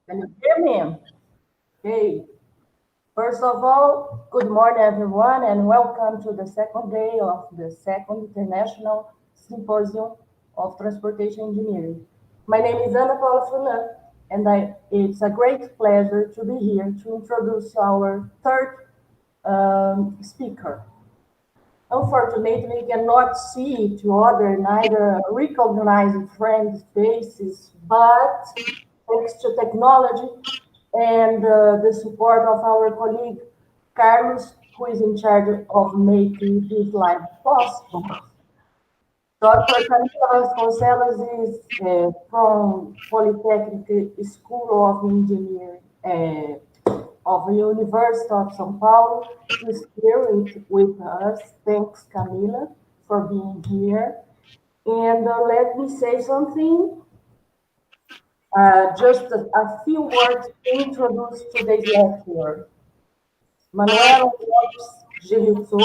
Can you hear me? Okay. First of all, good morning, everyone, and welcome to the second day of the second International Symposium of Transportation Engineering. My name is Ana Paula Funan, and it's a great pleasure to be here to introduce our third speaker. Unfortunately, we cannot see each other, neither recognize friends' faces, but thanks to technology and the support of our colleague Carlos, who is in charge of making this live possible. Dr. Camila Vasconcelos is from Polytechnic School of Engineering of the University of São Paulo. She's here with us. Thanks, Camila, for being here. And let me say something, just a few words to introduce today's lecturer. Manuel Lopes Gilitso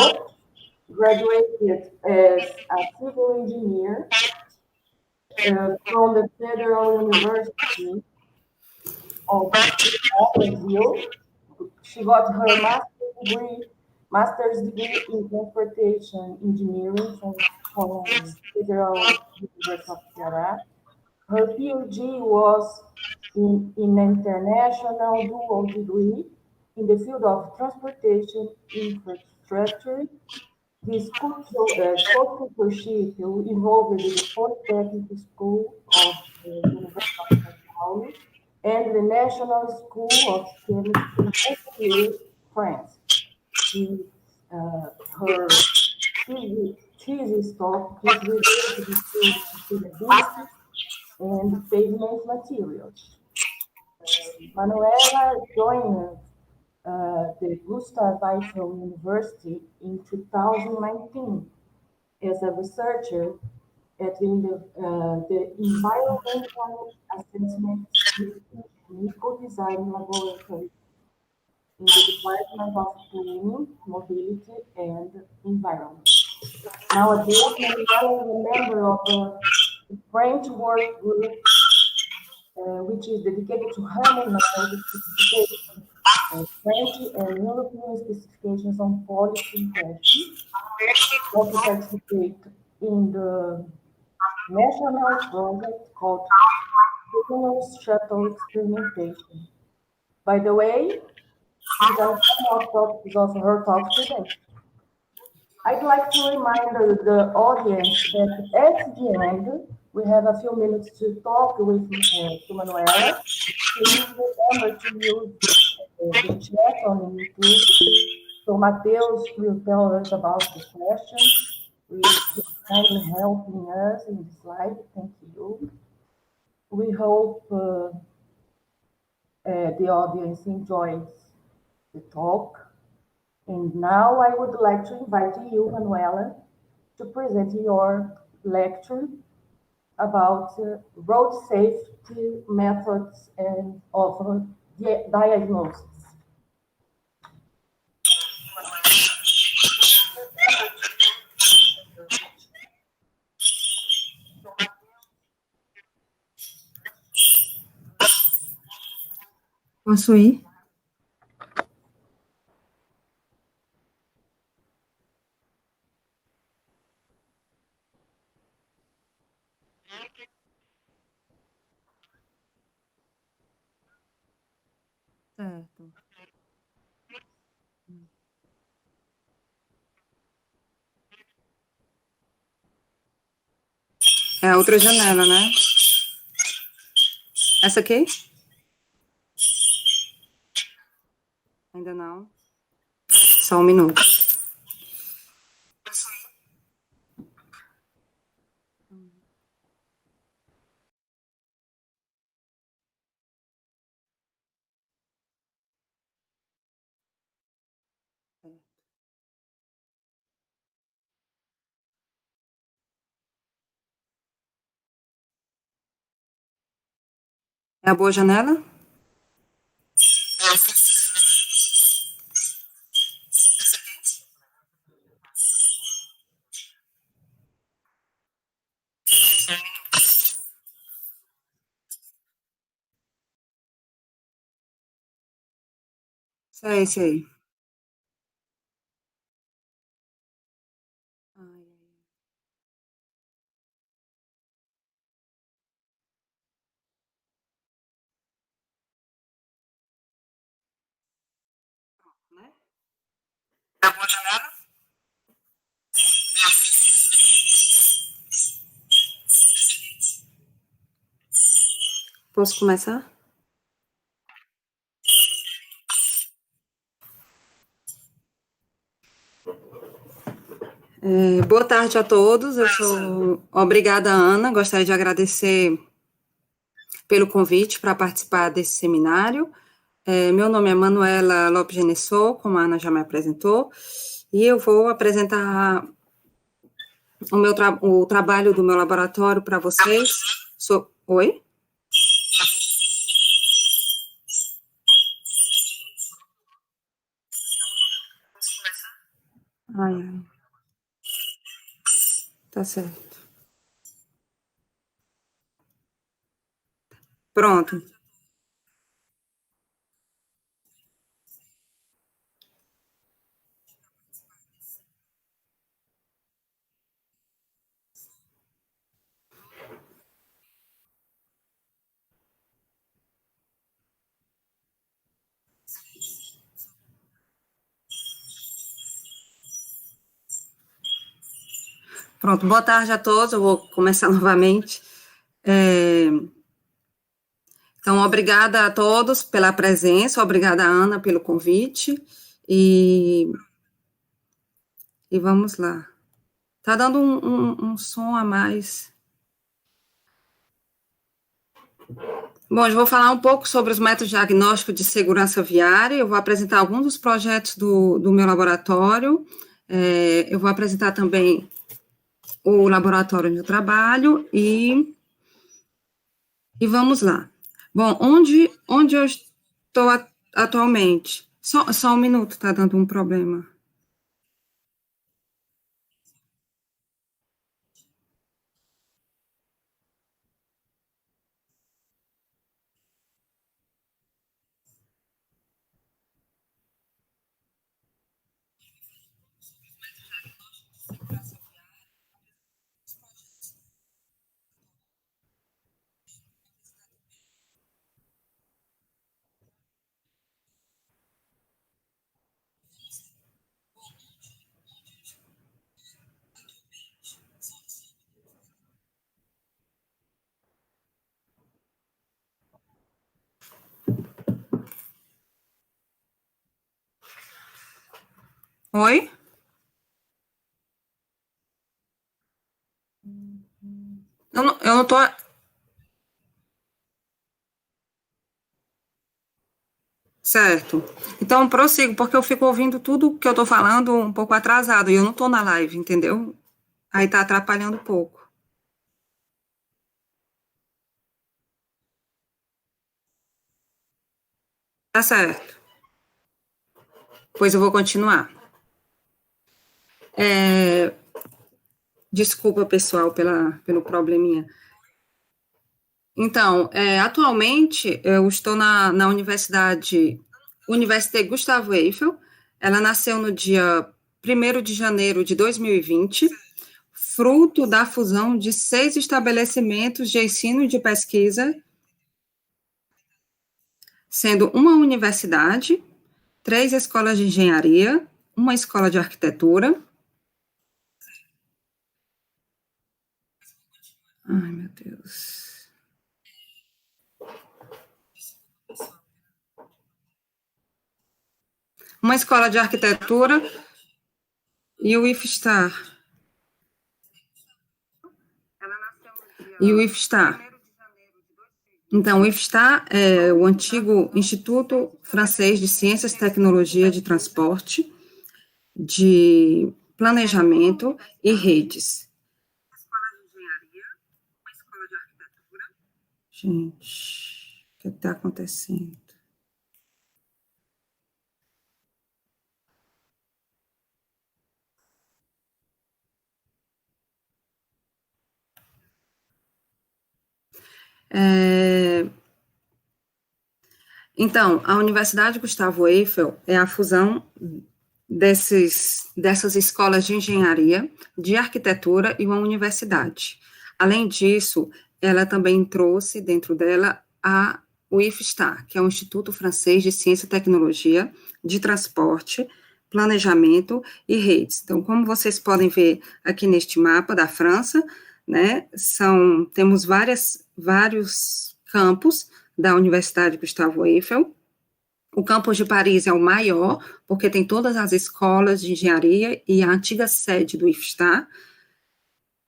graduated as a civil engineer from the Federal University of Brazil. She got her master's degree in transportation engineering from Federal University of Ceará. Her PhD was in international dual degree in the field of transportation infrastructure. This co-tutorship involved the Polytechnic School of the University of São Paulo and the National School of Chemistry in Montpellier, France. Her thesis topic is related to sustainability and pavement materials. Manuela joined the Gustav Eiffel University in 2019 as a researcher at the Environmental Assessment Technical Design Laboratory in the Department of Planning, Mobility, and Environment. Nowadays, Manuela is a member of the French work group, which is dedicated to harmonize the specifications French and European specifications on policy questions. Also participate in the national project called Signals Shuttle Experimentation. By the way, these are some of topics of her talk today. I'd like to remind the audience that at the end, we have a few minutes to talk with Manuela. Please remember to use the chat on YouTube. So Mateus will tell us about the questions. He's kindly helping us in the slide. Thank you. We hope the audience enjoys the talk. And now I would like to invite you, Manuela, to present your lecture about road safety methods and of diagnosis. Posso ir? Certo. É a outra janela, né? Essa aqui? Ainda não. Só um minuto. É a boa janela? Sei, sei. Ai, né? Posso começar? Boa tarde a todos. Eu sou obrigada, Ana. Gostaria de agradecer pelo convite para participar desse seminário. Meu nome é Manuela Lopes Genessou, como a Ana já me apresentou, e eu vou apresentar o trabalho do meu laboratório para vocês. Oi? Ai, ai, tá certo. Pronto. Pronto. Boa tarde a todos. Eu vou começar novamente. É, Então, obrigada a todos pela presença, obrigada, Ana, pelo convite, e, e vamos lá. Tá dando um som a mais. Bom, eu vou falar um pouco sobre os métodos diagnósticos de segurança viária, eu vou apresentar alguns dos projetos do meu laboratório, eu vou apresentar também o laboratório onde eu trabalho, e vamos lá. Bom, onde eu estou atualmente? Só um minuto, tá dando um problema. Oi? Eu não tô. Certo. Então, prossigo, porque eu fico ouvindo tudo que eu tô falando um pouco atrasado, e eu não tô na live, entendeu? Aí tá atrapalhando um pouco. Tá certo. Pois eu vou continuar. É, Desculpa, pessoal, pelo probleminha. Então, atualmente eu estou na Université Gustavo Eiffel. Ela nasceu no dia 1º de janeiro de 2020, fruto da fusão de 6 estabelecimentos de ensino e de pesquisa, sendo uma universidade, 3 escolas de engenharia, uma escola de arquitetura. Ai, meu Deus. Uma escola de arquitetura e o IFSTAR. E o IFSTAR. Então, o IFSTAR é o antigo Instituto Francês de Ciências e Tecnologia de Transporte, de Planejamento e Redes. Gente, o que está acontecendo? É, Então, a Universidade Gustavo Eiffel é a fusão dessas escolas de engenharia, de arquitetura e uma universidade. Além disso, ela também trouxe dentro dela o IFSTAR, que é o Instituto Francês de Ciência e Tecnologia, de Transporte, Planejamento e Redes. Então, como vocês podem ver aqui neste mapa da França, né, temos vários campos da Universidade Gustavo Eiffel. O campus de Paris é o maior, porque tem todas as escolas de engenharia e a antiga sede do IFSTAR.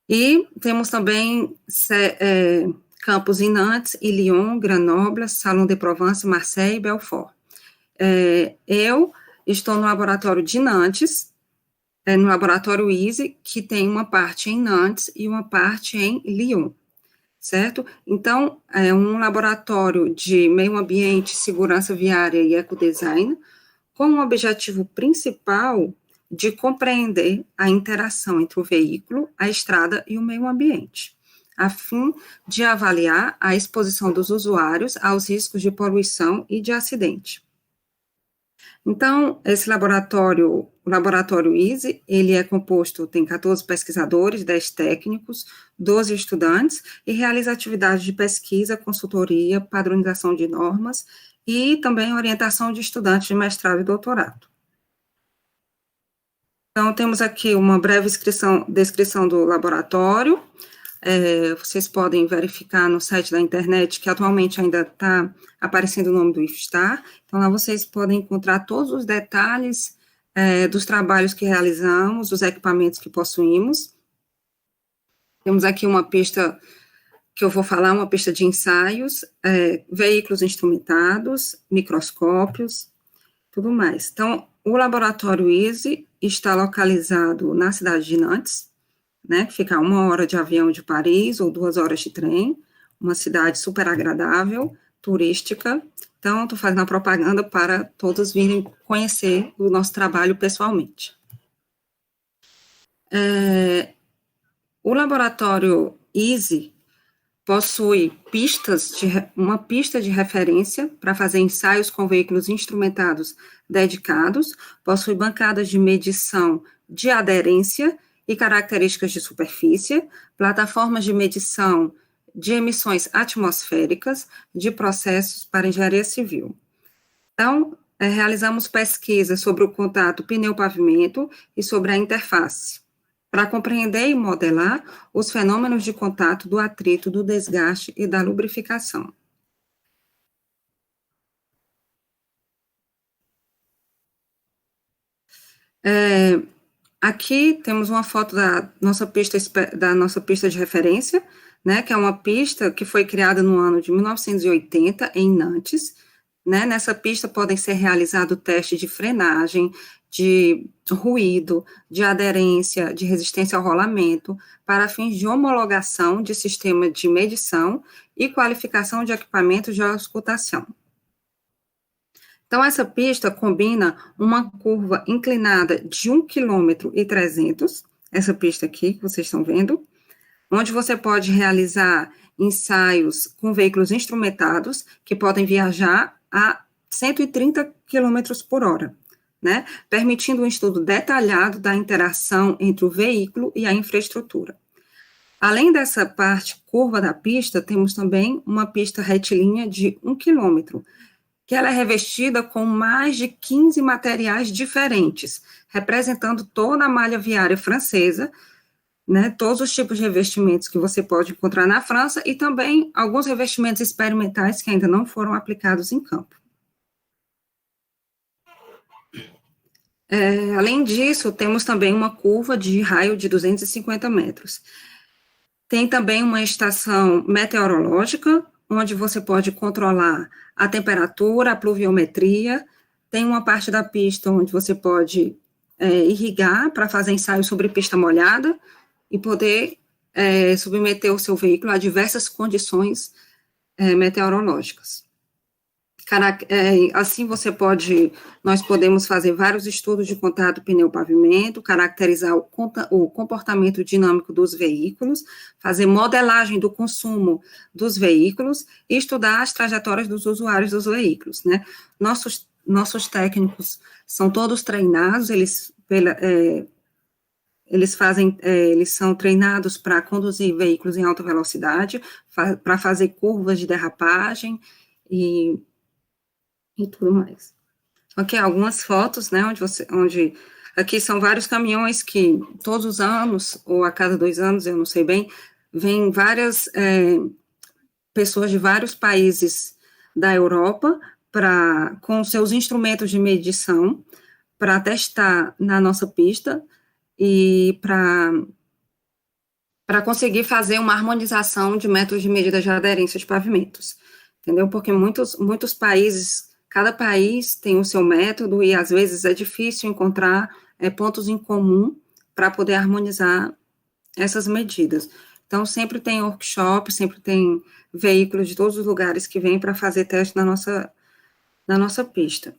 E temos também campos em Nantes, e Lyon, Grenoble, Salon de Provence, Marseille e Belfort. Eu estou no laboratório de Nantes, no laboratório EASY, que tem uma parte em Nantes e uma parte em Lyon, certo? Então, é um laboratório de meio ambiente, segurança viária e ecodesign, com o objetivo principal de compreender a interação entre o veículo, a estrada e o meio ambiente, a fim de avaliar a exposição dos usuários aos riscos de poluição e de acidente. Então, esse laboratório, o laboratório EASY, ele é composto, tem 14 pesquisadores, 10 técnicos, 12 estudantes, e realiza atividades de pesquisa, consultoria, padronização de normas, e também orientação de estudantes de mestrado e doutorado. Então, temos aqui uma breve descrição do laboratório. Vocês podem verificar no site da internet, que atualmente ainda está aparecendo o nome do IFSTAR. Então, lá vocês podem encontrar todos os detalhes dos trabalhos que realizamos, dos equipamentos que possuímos. Temos aqui uma pista que eu vou falar, uma pista de ensaios, veículos instrumentados, microscópios, tudo mais. Então, o laboratório EASY está localizado na cidade de Nantes, né, que fica a 1 hora de avião de Paris, ou 2 horas de trem, uma cidade super agradável, turística. Então, estou fazendo a propaganda para todos virem conhecer o nosso trabalho pessoalmente. O laboratório EASY possui uma pista de referência para fazer ensaios com veículos instrumentados dedicados, possui bancadas de medição de aderência e características de superfície, plataformas de medição de emissões atmosféricas de processos para engenharia civil. Então, realizamos pesquisas sobre o contato pneu-pavimento e sobre a interface, para compreender e modelar os fenômenos de contato do atrito, do desgaste e da lubrificação. Aqui temos uma foto da nossa pista de referência, né, que é uma pista que foi criada no ano de 1980, em Nantes, né. Nessa pista podem ser realizados testes de frenagem, de ruído, de aderência, de resistência ao rolamento, para fins de homologação de sistema de medição e qualificação de equipamentos de auscultação. Então, essa pista combina uma curva inclinada de 1,3 km, essa pista aqui que vocês estão vendo, onde você pode realizar ensaios com veículos instrumentados que podem viajar a 130 km por hora, né, permitindo um estudo detalhado da interação entre o veículo e a infraestrutura. Além dessa parte curva da pista, temos também uma pista retilínea de 1 km, que ela é revestida com mais de 15 materiais diferentes, representando toda a malha viária francesa, né, todos os tipos de revestimentos que você pode encontrar na França, e também alguns revestimentos experimentais que ainda não foram aplicados em campo. Além disso, temos também uma curva de raio de 250 metros. Tem também uma estação meteorológica, onde você pode controlar a temperatura, a pluviometria. Tem uma parte da pista onde você pode irrigar para fazer ensaios sobre pista molhada e poder submeter o seu veículo a diversas condições meteorológicas. Assim nós podemos fazer vários estudos de contato pneu-pavimento, caracterizar o comportamento dinâmico dos veículos, fazer modelagem do consumo dos veículos e estudar as trajetórias dos usuários dos veículos, né? Nossos técnicos são todos treinados, eles são treinados para conduzir veículos em alta velocidade, para fazer curvas de derrapagem e tudo mais. Aqui algumas fotos, né, aqui são vários caminhões que todos os anos, ou a cada 2 anos, eu não sei bem, vêm várias pessoas de vários países da Europa com seus instrumentos de medição para testar na nossa pista e para conseguir fazer uma harmonização de métodos de medida de aderência de pavimentos, entendeu? Porque muitos países, cada país tem o seu método e às vezes é difícil encontrar pontos em comum para poder harmonizar essas medidas. Então, sempre tem workshop, sempre tem veículos de todos os lugares que vêm para fazer teste na nossa pista.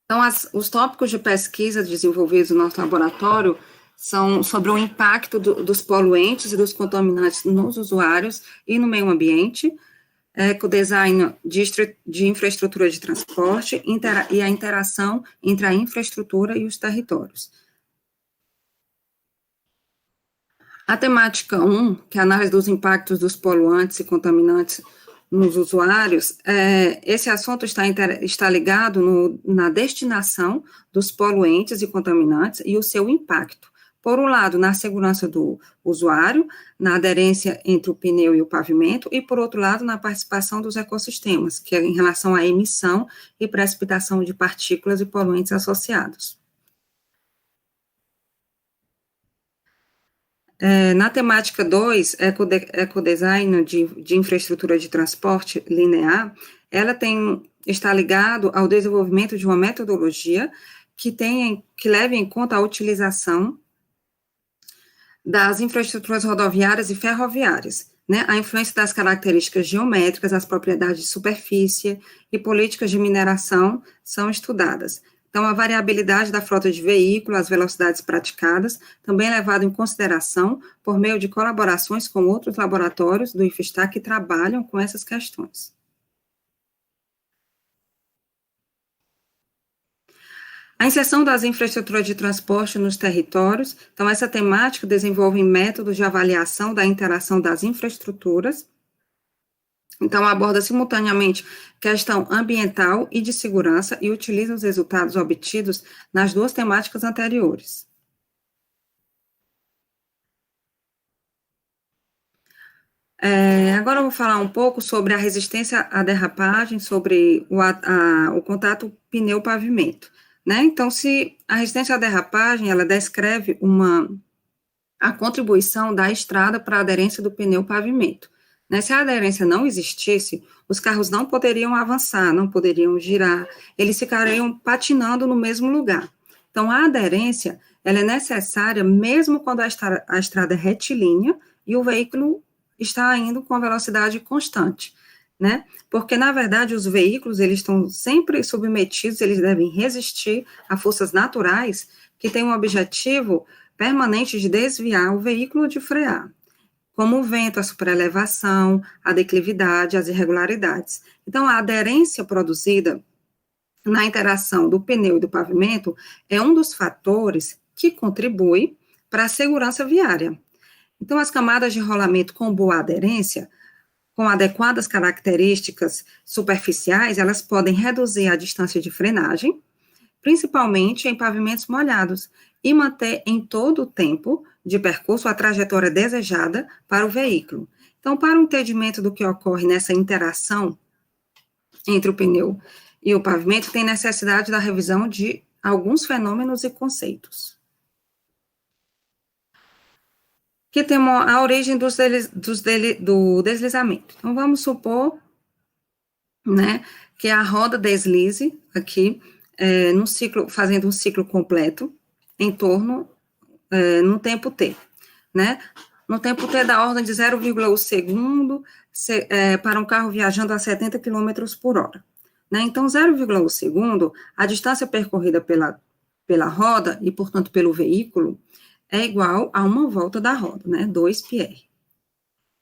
Então, os tópicos de pesquisa desenvolvidos no nosso laboratório são sobre o impacto dos poluentes e dos contaminantes nos usuários e no meio ambiente, ecodesign de infraestrutura de transporte e a interação entre a infraestrutura e os territórios. A temática 1, que é a análise dos impactos dos poluantes e contaminantes nos usuários, esse assunto está ligado na destinação dos poluentes e contaminantes e o seu impacto. Por um lado, na segurança do usuário, na aderência entre o pneu e o pavimento, e por outro lado, na participação dos ecossistemas, que é em relação à emissão e precipitação de partículas e poluentes associados. Na temática 2, ecodesign de infraestrutura de transporte linear, ela está ligado ao desenvolvimento de uma metodologia que leve em conta a utilização das infraestruturas rodoviárias e ferroviárias, né? A influência das características geométricas, as propriedades de superfície e políticas de mineração são estudadas. Então, a variabilidade da frota de veículos, as velocidades praticadas, também é levado em consideração por meio de colaborações com outros laboratórios do IFSTAR que trabalham com essas questões. A inserção das infraestruturas de transporte nos territórios. Então, essa temática desenvolve métodos de avaliação da interação das infraestruturas. Então, aborda simultaneamente questão ambiental e de segurança e utiliza os resultados obtidos nas 2 temáticas anteriores. Agora eu vou falar um pouco sobre a resistência à derrapagem, sobre o contato pneu-pavimento, né? Então, se a resistência à derrapagem, ela descreve a contribuição da estrada para a aderência do pneu-pavimento. Né, se a aderência não existisse, os carros não poderiam avançar, não poderiam girar, eles ficariam patinando no mesmo lugar. Então, a aderência, ela é necessária mesmo quando a estrada é retilínea e o veículo está indo com a velocidade constante, né? Porque, na verdade, os veículos, eles estão sempre submetidos, eles devem resistir a forças naturais que têm um objetivo permanente de desviar o veículo de frear, como o vento, a superelevação, a declividade, as irregularidades. Então, a aderência produzida na interação do pneu e do pavimento é um dos fatores que contribui para a segurança viária. Então, as camadas de rolamento com boa aderência, com adequadas características superficiais, elas podem reduzir a distância de frenagem, principalmente em pavimentos molhados, e manter em todo o tempo de percurso a trajetória desejada para o veículo. Então, para o entendimento do que ocorre nessa interação entre o pneu e o pavimento, tem necessidade da revisão de alguns fenômenos e conceitos. Que tem a origem do deslizamento. Então, vamos supor, né, que a roda deslize aqui, fazendo um ciclo completo, em torno, no tempo t, né? No tempo t da ordem de 0,1 segundo, para um carro viajando a 70 km por hora. Né? Então, 0,1 segundo, a distância percorrida pela roda, e, portanto, pelo veículo, é igual a uma volta da roda, né? 2 πr.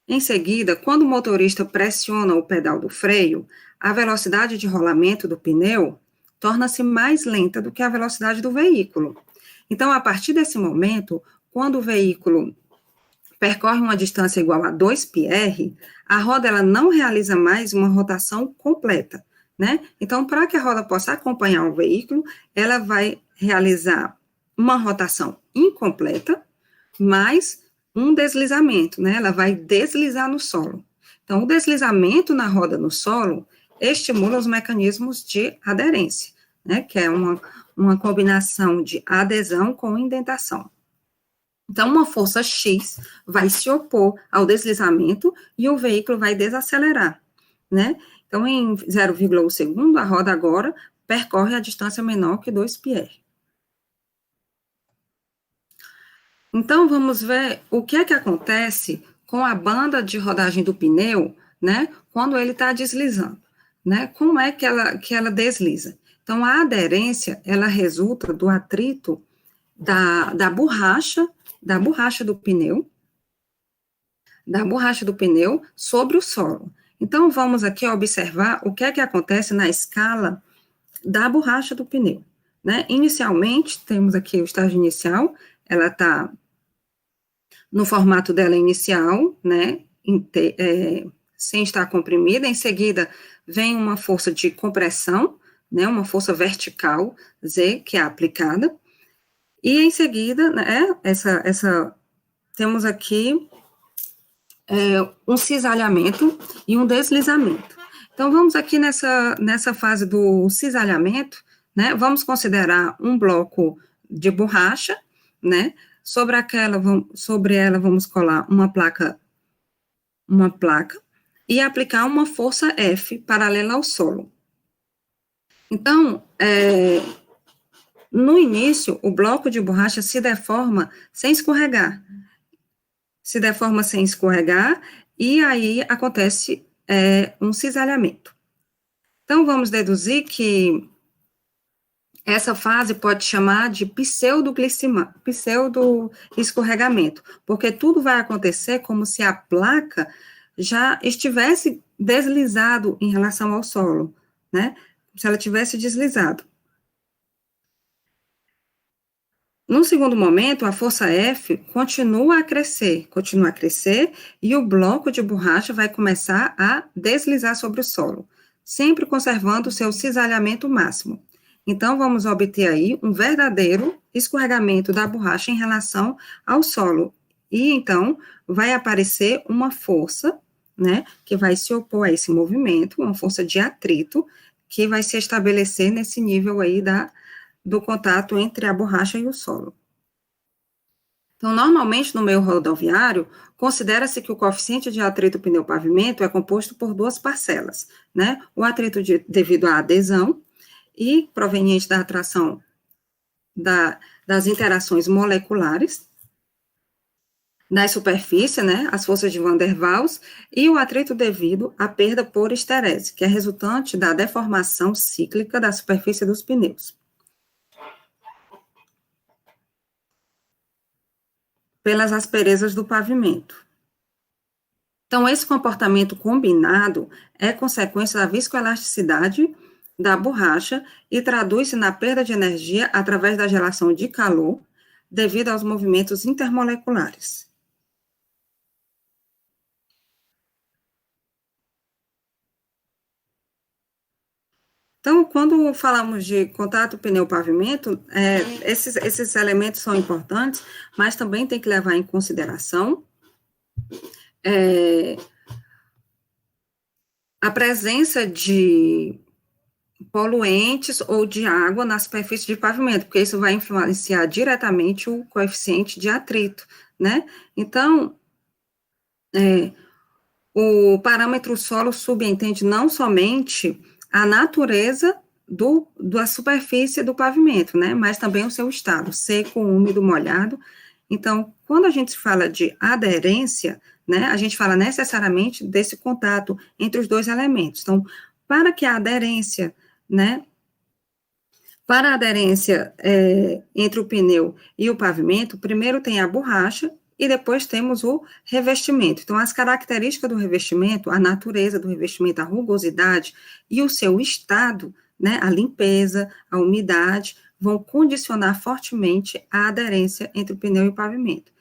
Em seguida, quando o motorista pressiona o pedal do freio, a velocidade de rolamento do pneu torna-se mais lenta do que a velocidade do veículo. Então, a partir desse momento, quando o veículo percorre uma distância igual a 2 πr, a roda ela não realiza mais uma rotação completa, né? Então, para que a roda possa acompanhar o veículo, ela vai realizar uma rotação incompleta, mais um deslizamento, né? Ela vai deslizar no solo. Então, o deslizamento na roda no solo estimula os mecanismos de aderência, né? Que é uma combinação de adesão com indentação. Então, uma força X vai se opor ao deslizamento e o veículo vai desacelerar, né? Então, em 0,1 segundo, a roda agora percorre a distância menor que 2 πr. Então, vamos ver o que é que acontece com a banda de rodagem do pneu, né, quando ele está deslizando, né? Como é que ela desliza? Então, a aderência, ela resulta do atrito da borracha do pneu sobre o solo. Então, vamos aqui observar o que é que acontece na escala da borracha do pneu, né? Inicialmente, temos aqui o estágio inicial, ela está no formato dela inicial, né, sem estar comprimida. Em seguida, vem uma força de compressão, né, uma força vertical, Z, que é aplicada. E em seguida, né, temos aqui um cisalhamento e um deslizamento. Então, vamos aqui nessa fase do cisalhamento, né, vamos considerar um bloco de borracha, né, sobre ela vamos colar uma placa e aplicar uma força F paralela ao solo. Então, no início, o bloco de borracha se deforma sem escorregar. E aí acontece um cisalhamento. Então, vamos deduzir que essa fase pode chamar de pseudo-escorregamento, porque tudo vai acontecer como se a placa já estivesse deslizado em relação ao solo, né? Se ela tivesse deslizado. Num segundo momento, a força F continua a crescer, e o bloco de borracha vai começar a deslizar sobre o solo, sempre conservando o seu cisalhamento máximo. Então, vamos obter aí um verdadeiro escorregamento da borracha em relação ao solo. E, então, vai aparecer uma força, né, que vai se opor a esse movimento, uma força de atrito, que vai se estabelecer nesse nível aí do contato entre a borracha e o solo. Então, normalmente, no meio rodoviário, considera-se que o coeficiente de atrito pneu-pavimento é composto por duas parcelas, né? O atrito devido à adesão e proveniente da atração das interações moleculares na superfície, né? As forças de Van der Waals, e o atrito devido à perda por esterese, que é resultante da deformação cíclica da superfície dos pneus pelas asperezas do pavimento. Então, esse comportamento combinado é consequência da viscoelasticidade da borracha e traduz-se na perda de energia através da geração de calor devido aos movimentos intermoleculares. Então, quando falamos de contato pneu-pavimento, esses elementos são importantes, mas também tem que levar em consideração a presença de poluentes ou de água na superfície de pavimento, porque isso vai influenciar diretamente o coeficiente de atrito, né? Então, o parâmetro solo subentende não somente a natureza da superfície do pavimento, né? Mas também o seu estado, seco, úmido, molhado. Então, quando a gente fala de aderência, né, a gente fala necessariamente desse contato entre os dois elementos. Então, para que a aderência, né, para a aderência entre o pneu e o pavimento, primeiro tem a borracha e depois temos o revestimento. Então, as características do revestimento, a natureza do revestimento, a rugosidade e o seu estado, né, a limpeza, a umidade, vão condicionar fortemente a aderência entre o pneu e o pavimento.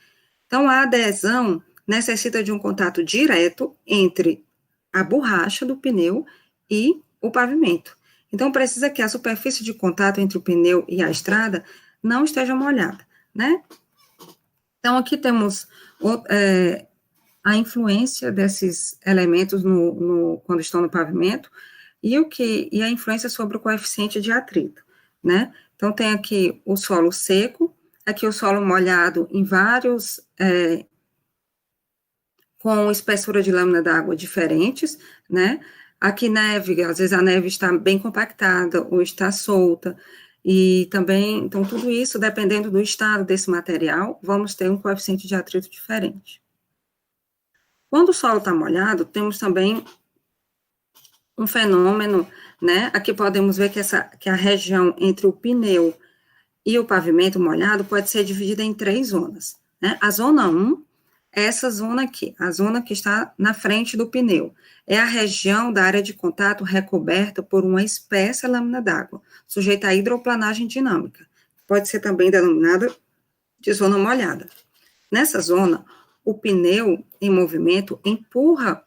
Então, a adesão necessita de um contato direto entre a borracha do pneu e o pavimento. Então, precisa que a superfície de contato entre o pneu e a estrada não esteja molhada, né? Então, aqui temos a influência desses elementos quando estão no pavimento e a influência sobre o coeficiente de atrito, né? Então, tem aqui o solo seco, aqui o solo molhado em vários, com espessura de lâmina d'água diferentes, né? Aqui neve, às vezes a neve está bem compactada ou está solta, e também, então, tudo isso, dependendo do estado desse material, vamos ter um coeficiente de atrito diferente. Quando o solo está molhado, temos também um fenômeno, né? Aqui podemos ver que a região entre o pneu e o pavimento molhado pode ser dividida em 3 zonas, né? A zona 1 é essa zona aqui, a zona que está na frente do pneu. É a região da área de contato recoberta por uma espessa lâmina d'água, sujeita à hidroplanagem dinâmica. Pode ser também denominada de zona molhada. Nessa zona, o pneu em movimento empurra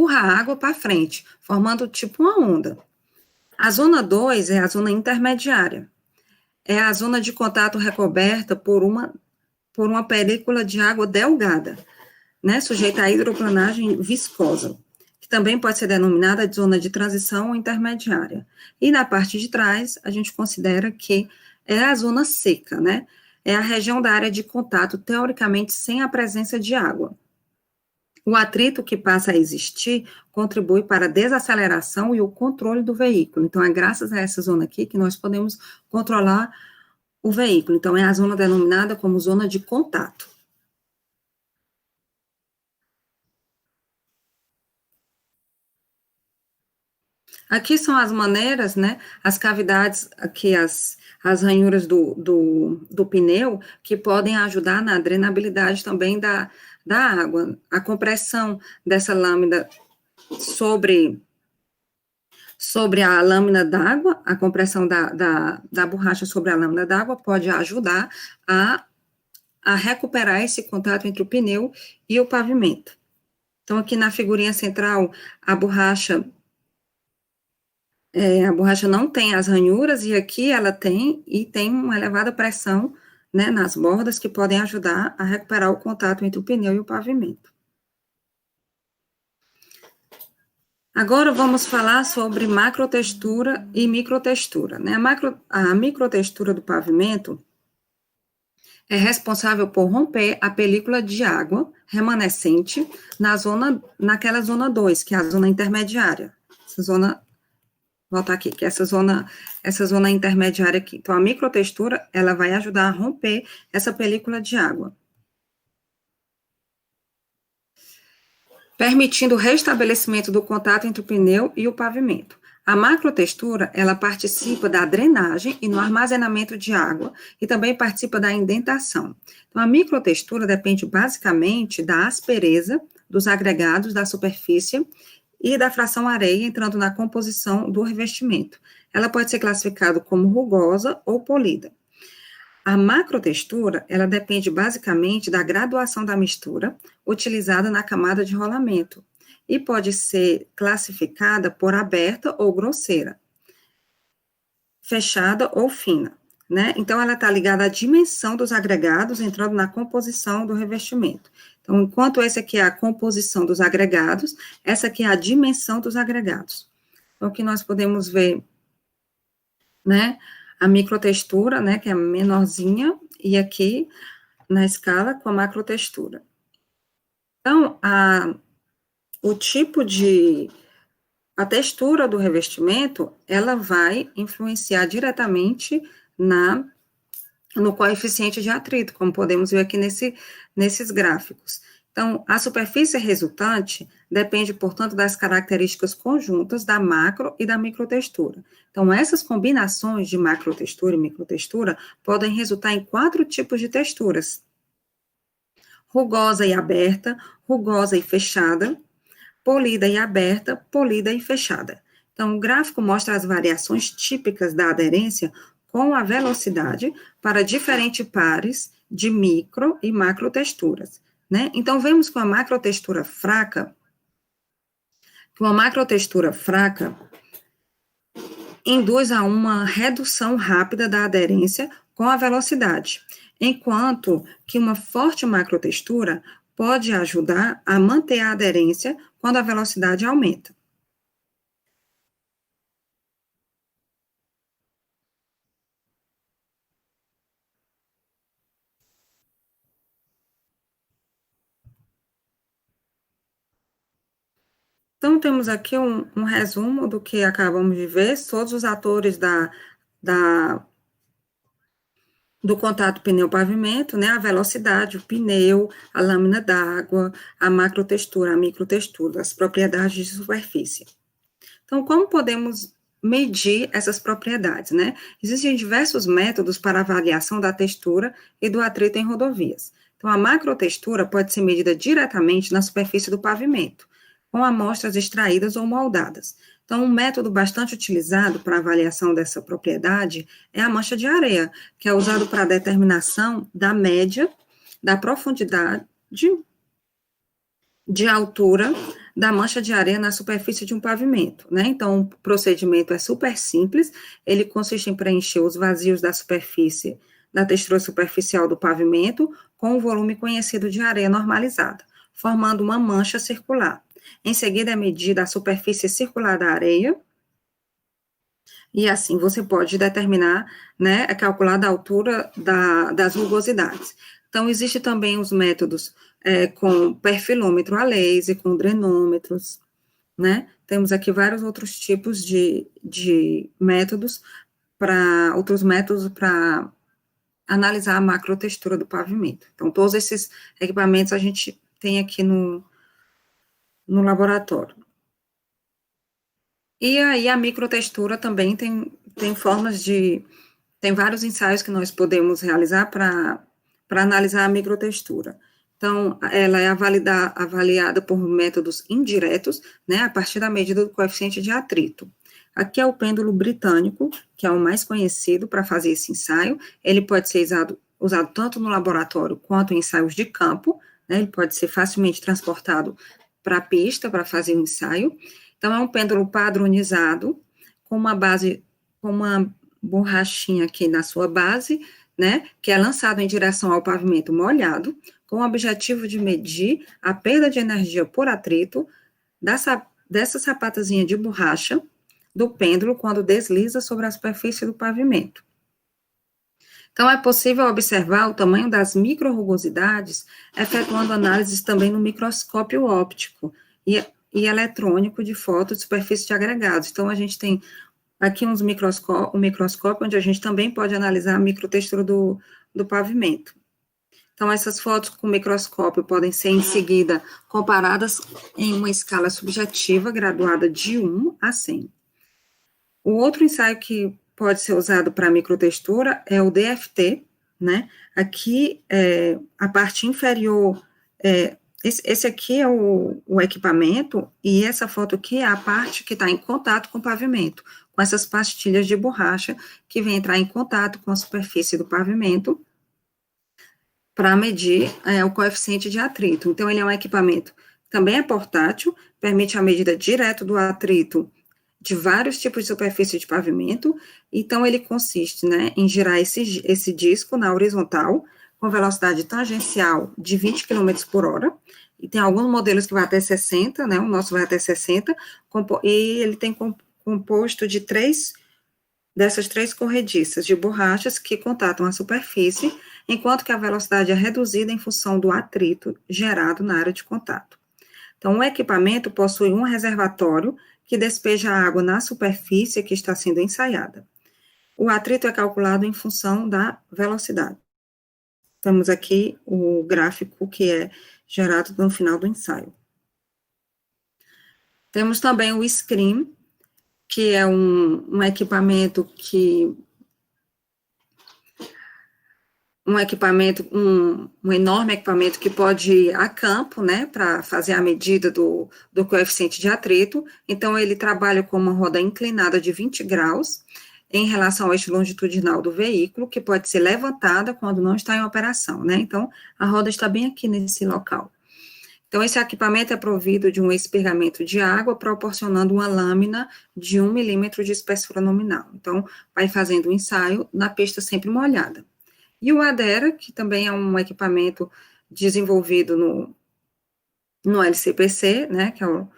a água para frente, formando tipo uma onda. A zona 2 é a zona intermediária. É a zona de contato recoberta por uma película de água delgada, né, sujeita à hidroplanagem viscosa, que também pode ser denominada de zona de transição ou intermediária. E na parte de trás, a gente considera que é a zona seca, né, é a região da área de contato, teoricamente, sem a presença de água. O atrito que passa a existir contribui para a desaceleração e o controle do veículo. Então, é graças a essa zona aqui que nós podemos controlar o veículo. Então, é a zona denominada como zona de contato. Aqui são as maneiras, né, as cavidades, aqui as ranhuras do pneu, que podem ajudar na drenabilidade também da água. A compressão dessa lâmina sobre a lâmina d'água, a compressão da borracha sobre a lâmina d'água pode ajudar a recuperar esse contato entre o pneu e o pavimento. Então, aqui na figurinha central, a borracha não tem as ranhuras, e aqui ela tem uma elevada pressão, né, nas bordas, que podem ajudar a recuperar o contato entre o pneu e o pavimento. Agora vamos falar sobre macrotextura e microtextura, né? A microtextura do pavimento é responsável por romper a película de água remanescente naquela zona 2, que é a zona intermediária. Essa zona, voltar aqui, que é essa zona intermediária aqui. Então, a microtextura, ela vai ajudar a romper essa película de água, permitindo o restabelecimento do contato entre o pneu e o pavimento. A macrotextura, ela participa da drenagem e no armazenamento de água, e também participa da indentação. Então, a microtextura depende basicamente da aspereza dos agregados da superfície e da fração areia entrando na composição do revestimento. Ela pode ser classificada como rugosa ou polida. A macrotextura, ela depende basicamente da graduação da mistura utilizada na camada de rolamento e pode ser classificada por aberta ou grosseira, fechada ou fina, né? Então, ela está ligada à dimensão dos agregados entrando na composição do revestimento. Então, enquanto essa aqui é a composição dos agregados, essa aqui é a dimensão dos agregados. Então, aqui nós podemos ver, né, a microtextura, né, que é menorzinha, e aqui na escala com a macrotextura. Então, a textura do revestimento, ela vai influenciar diretamente no coeficiente de atrito, como podemos ver aqui nesses gráficos. Então, a superfície resultante depende, portanto, das características conjuntas da macro e da microtextura. Então, essas combinações de macrotextura e microtextura podem resultar em 4 tipos de texturas: rugosa e aberta, rugosa e fechada, polida e aberta, polida e fechada. Então, o gráfico mostra as variações típicas da aderência com a velocidade para diferentes pares de micro e macrotexturas, né? Então, vemos que uma macrotextura fraca induz a uma redução rápida da aderência com a velocidade, enquanto que uma forte macrotextura pode ajudar a manter a aderência quando a velocidade aumenta. Então, temos aqui um resumo do que acabamos de ver, todos os atores do contato pneu-pavimento, né, a velocidade, o pneu, a lâmina d'água, a macrotextura, a microtextura, as propriedades de superfície. Então, como podemos medir essas propriedades, né? Existem diversos métodos para avaliação da textura e do atrito em rodovias. Então, a macrotextura pode ser medida diretamente na superfície do pavimento, com amostras extraídas ou moldadas. Então, um método bastante utilizado para avaliação dessa propriedade é a mancha de areia, que é usado para a determinação da média da profundidade de altura da mancha de areia na superfície de um pavimento, né? Então, o procedimento é super simples, ele consiste em preencher os vazios da superfície, da textura superficial do pavimento, com o volume conhecido de areia normalizada, formando uma mancha circular. Em seguida, é medida a superfície circular da areia, e assim você pode determinar, né, calcular a altura das rugosidades. Então, existe também os métodos com perfilômetro a laser, com drenômetros, né? Temos aqui vários outros tipos de métodos outros métodos para analisar a macrotextura do pavimento. Então, todos esses equipamentos a gente tem aqui no laboratório. E aí a microtextura também tem formas tem vários ensaios que nós podemos realizar para analisar a microtextura. Então, ela é avaliada por métodos indiretos, né, a partir da medida do coeficiente de atrito. Aqui é o pêndulo britânico, que é o mais conhecido para fazer esse ensaio. Ele pode ser usado tanto no laboratório quanto em ensaios de campo, né, ele pode ser facilmente transportado para a pista para fazer o ensaio. Então, é um pêndulo padronizado, com uma borrachinha aqui na sua base, né, que é lançado em direção ao pavimento molhado, com o objetivo de medir a perda de energia por atrito dessa sapatazinha de borracha do pêndulo quando desliza sobre a superfície do pavimento. Então, é possível observar o tamanho das micro-rugosidades, efetuando análises também no microscópio óptico e eletrônico de foto de superfície de agregados. Então, a gente tem aqui um microscópio onde a gente também pode analisar a microtextura do pavimento. Então, essas fotos com microscópio podem ser, em seguida, comparadas em uma escala subjetiva graduada de 1 a 100. O outro ensaio que pode ser usado para microtextura é o DFT, né? Aqui, a parte inferior, esse aqui é o equipamento, e essa foto aqui é a parte que está em contato com o pavimento, com essas pastilhas de borracha que vêm entrar em contato com a superfície do pavimento para medir o coeficiente de atrito. Então, ele é um equipamento que também é portátil, permite a medida direta do atrito de vários tipos de superfície de pavimento. Então, ele consiste, né, em girar esse disco na horizontal, com velocidade tangencial de 20 km por hora, e tem alguns modelos que vai até 60, né, o nosso vai até 60, e ele tem composto de dessas três corrediças de borrachas que contatam a superfície, enquanto que a velocidade é reduzida em função do atrito gerado na área de contato. Então, o equipamento possui um reservatório que despeja a água na superfície que está sendo ensaiada. O atrito é calculado em função da velocidade. temos aqui o gráfico que é gerado no final do ensaio. Temos também o Screen, que é um equipamento um enorme equipamento que pode ir a campo, né, para fazer a medida do coeficiente de atrito. Então, ele trabalha com uma roda inclinada de 20 graus em relação ao eixo longitudinal do veículo, que pode ser levantada quando não está em operação, né? Então, a roda está bem aqui nesse local. Então, esse equipamento é provido de um espirramento de água, proporcionando uma lâmina de 1 milímetro de espessura nominal. Então, vai fazendo o ensaio na pista sempre molhada. E o ADERA, que também é um equipamento desenvolvido no LCPC, né, que é o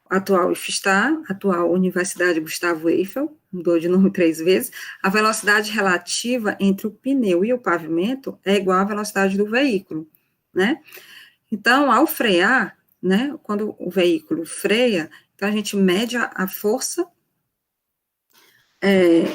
atual IFSTAR, atual Universidade Gustavo Eiffel, mudou de nome 3 vezes, a velocidade relativa entre o pneu e o pavimento é igual à velocidade do veículo, né? Então, ao frear, né, quando o veículo freia, então a gente mede a força,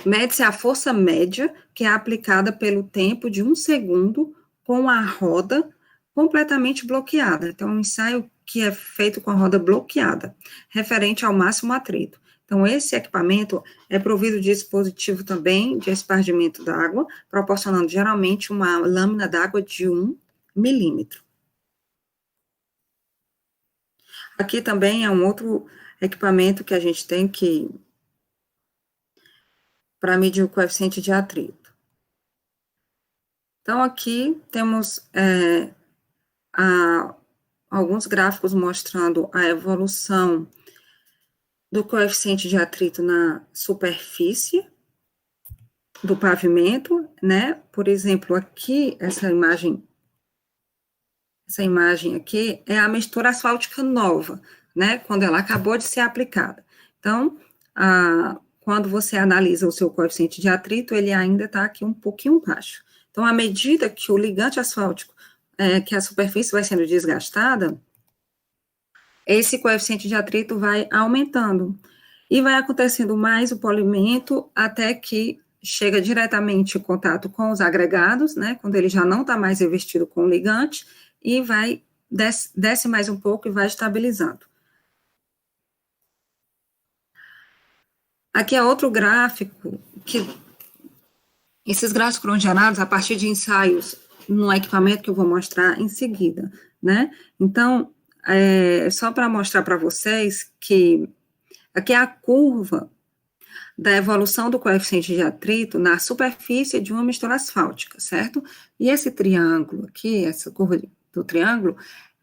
mede-se a força média que é aplicada pelo tempo de 1 segundo com a roda completamente bloqueada. Então, um ensaio que é feito com a roda bloqueada, referente ao máximo atrito. Então, esse equipamento é provido de dispositivo também de espargimento d'água, proporcionando geralmente uma lâmina d'água de 1 milímetro. Aqui também é um outro equipamento que a gente tem para medir o coeficiente de atrito. Então, aqui temos alguns gráficos mostrando a evolução do coeficiente de atrito na superfície do pavimento, né? Por exemplo, aqui, essa imagem aqui é a mistura asfáltica nova, né? Quando ela acabou de ser aplicada. Então, quando você analisa o seu coeficiente de atrito, ele ainda está aqui um pouquinho baixo. Então, à medida que o ligante asfáltico, que a superfície vai sendo desgastada, esse coeficiente de atrito vai aumentando. E vai acontecendo mais o polimento até que chega diretamente em contato com os agregados, né? Quando ele já não está mais revestido com o ligante, e desce mais um pouco e vai estabilizando. Aqui é outro gráfico, esses gráficos foram gerados a partir de ensaios no equipamento que eu vou mostrar em seguida, né? Então, só para mostrar para vocês que aqui é a curva da evolução do coeficiente de atrito na superfície de uma mistura asfáltica, certo? E esse triângulo aqui, essa curva do triângulo,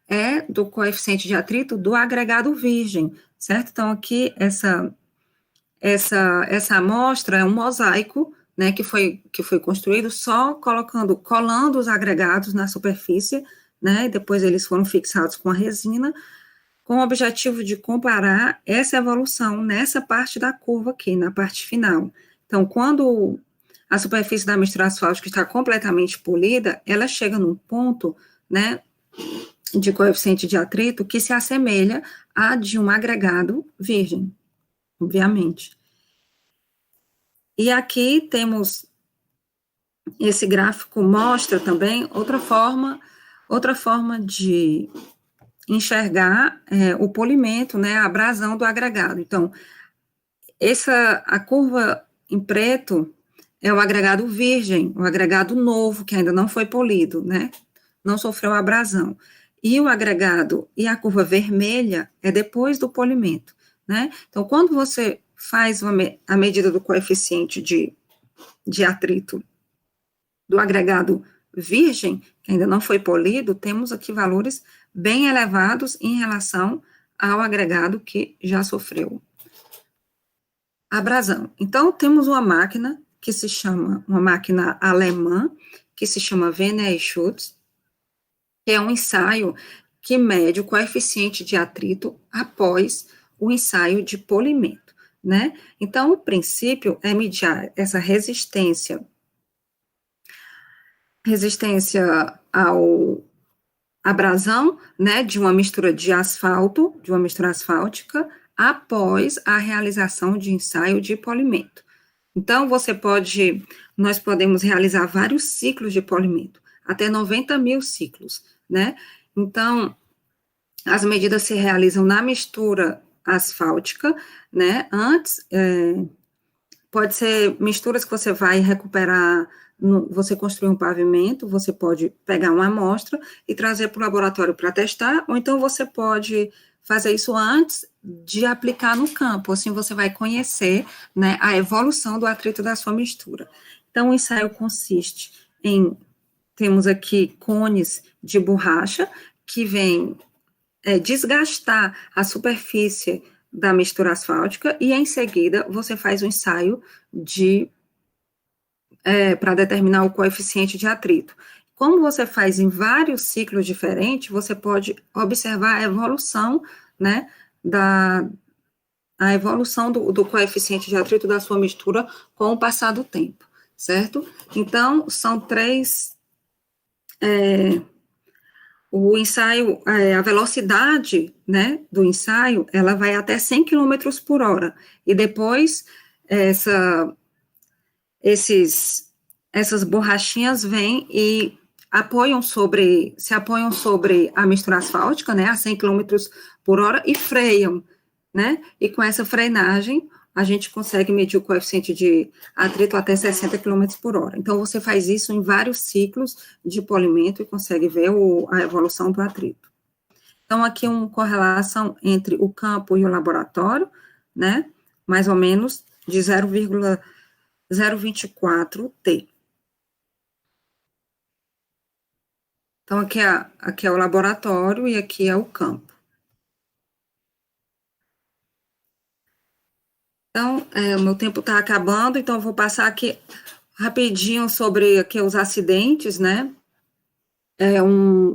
é do coeficiente de atrito do agregado virgem, certo? Então, aqui, essa amostra é um mosaico, né, que foi construído só colando os agregados na superfície, né, e depois eles foram fixados com a resina, com o objetivo de comparar essa evolução nessa parte da curva aqui, na parte final. Então, quando a superfície da mistura asfáltica está completamente polida, ela chega num ponto, né, de coeficiente de atrito que se assemelha a de um agregado virgem, obviamente. E aqui temos, esse gráfico mostra também outra forma de enxergar o polimento, né, a abrasão do agregado. Então, a curva em preto é o agregado virgem, o agregado novo, que ainda não foi polido, né, não sofreu abrasão. E o agregado e a curva vermelha é depois do polimento, né. Então, quando você faz a medida do coeficiente de atrito do agregado virgem, que ainda não foi polido, temos aqui valores bem elevados em relação ao agregado que já sofreu abrasão. Então, temos uma máquina uma máquina alemã, que se chama Werner-Schultz, que é um ensaio que mede o coeficiente de atrito após o ensaio de polimento, né? Então, o princípio é medir essa resistência ao abrasão, né, de uma mistura asfáltica, após a realização de ensaio de polimento. Então, nós podemos realizar vários ciclos de polimento. até 90 mil ciclos, né? Então, as medidas se realizam na mistura asfáltica, né? Antes, pode ser misturas que você vai recuperar, você construir um pavimento, você pode pegar uma amostra e trazer para o laboratório para testar, ou então você pode fazer isso antes de aplicar no campo, assim você vai conhecer, né, a evolução do atrito da sua mistura. Então, o ensaio consiste em, temos aqui cones de borracha, que vem desgastar a superfície da mistura asfáltica, e em seguida você faz um ensaio para determinar o coeficiente de atrito. Como você faz em vários ciclos diferentes, você pode observar a evolução, né, a evolução do coeficiente de atrito da sua mistura com o passar do tempo, certo? Então, são três... o ensaio, a velocidade, né, do ensaio, ela vai até 100 km por hora, e depois essas borrachinhas vêm e se apoiam sobre a mistura asfáltica, né, a 100 km por hora, e freiam, né, e com essa frenagem, a gente consegue medir o coeficiente de atrito até 60 km por hora. Então, você faz isso em vários ciclos de polimento e consegue ver a evolução do atrito. Então, aqui uma correlação entre o campo e o laboratório, né, mais ou menos de 0,024 T. Então, aqui é o laboratório e aqui é o campo. Então, o meu tempo está acabando, então eu vou passar aqui rapidinho sobre aqui os acidentes, né?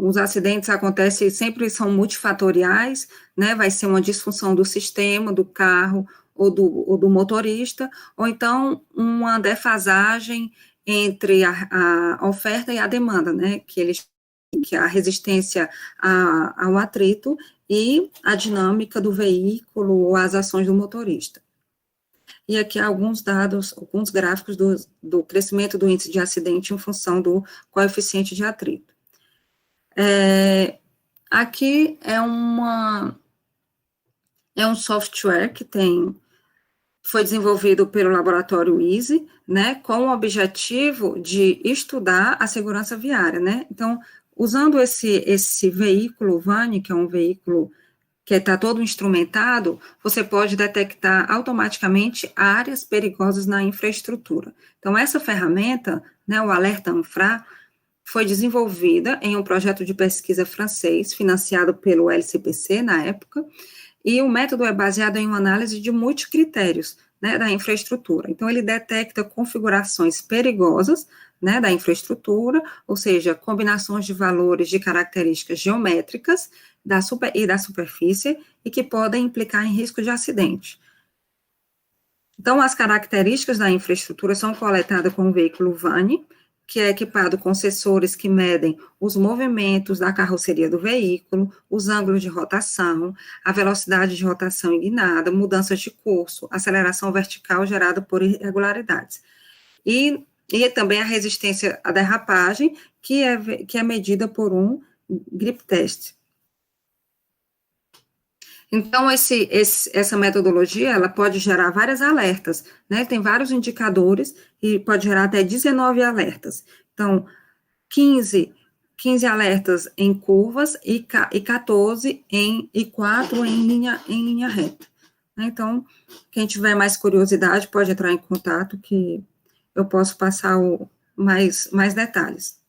Os acidentes acontecem, sempre são multifatoriais, né? Vai ser uma disfunção do sistema, do carro ou do motorista, ou então uma defasagem entre a oferta e a demanda, né? Que é a resistência ao atrito e a dinâmica do veículo ou as ações do motorista. E aqui alguns dados, alguns gráficos do crescimento do índice de acidente em função do coeficiente de atrito. Aqui é um software que foi desenvolvido pelo laboratório EASY, né, com o objetivo de estudar a segurança viária, né. Então, usando esse veículo VANI, que é um veículo que está todo instrumentado, você pode detectar automaticamente áreas perigosas na infraestrutura. Então, essa ferramenta, né, o Alerta Infra, foi desenvolvida em um projeto de pesquisa francês, financiado pelo LCPC na época, e o método é baseado em uma análise de multicritérios, né, da infraestrutura. Então, ele detecta configurações perigosas, né, da infraestrutura, ou seja, combinações de valores de características geométricas da superfície e que podem implicar em risco de acidente. Então, as características da infraestrutura são coletadas com o veículo VANI, que é equipado com sensores que medem os movimentos da carroceria do veículo, os ângulos de rotação, a velocidade de rotação inclinada, mudanças de curso, aceleração vertical gerada por irregularidades. E também a resistência à derrapagem, que é medida por um grip test. Então, essa metodologia, ela pode gerar várias alertas, né? Tem vários indicadores e pode gerar até 19 alertas. Então, 15 alertas em curvas e 14 e 4 em linha reta. Então, quem tiver mais curiosidade pode entrar em contato que eu posso passar mais detalhes.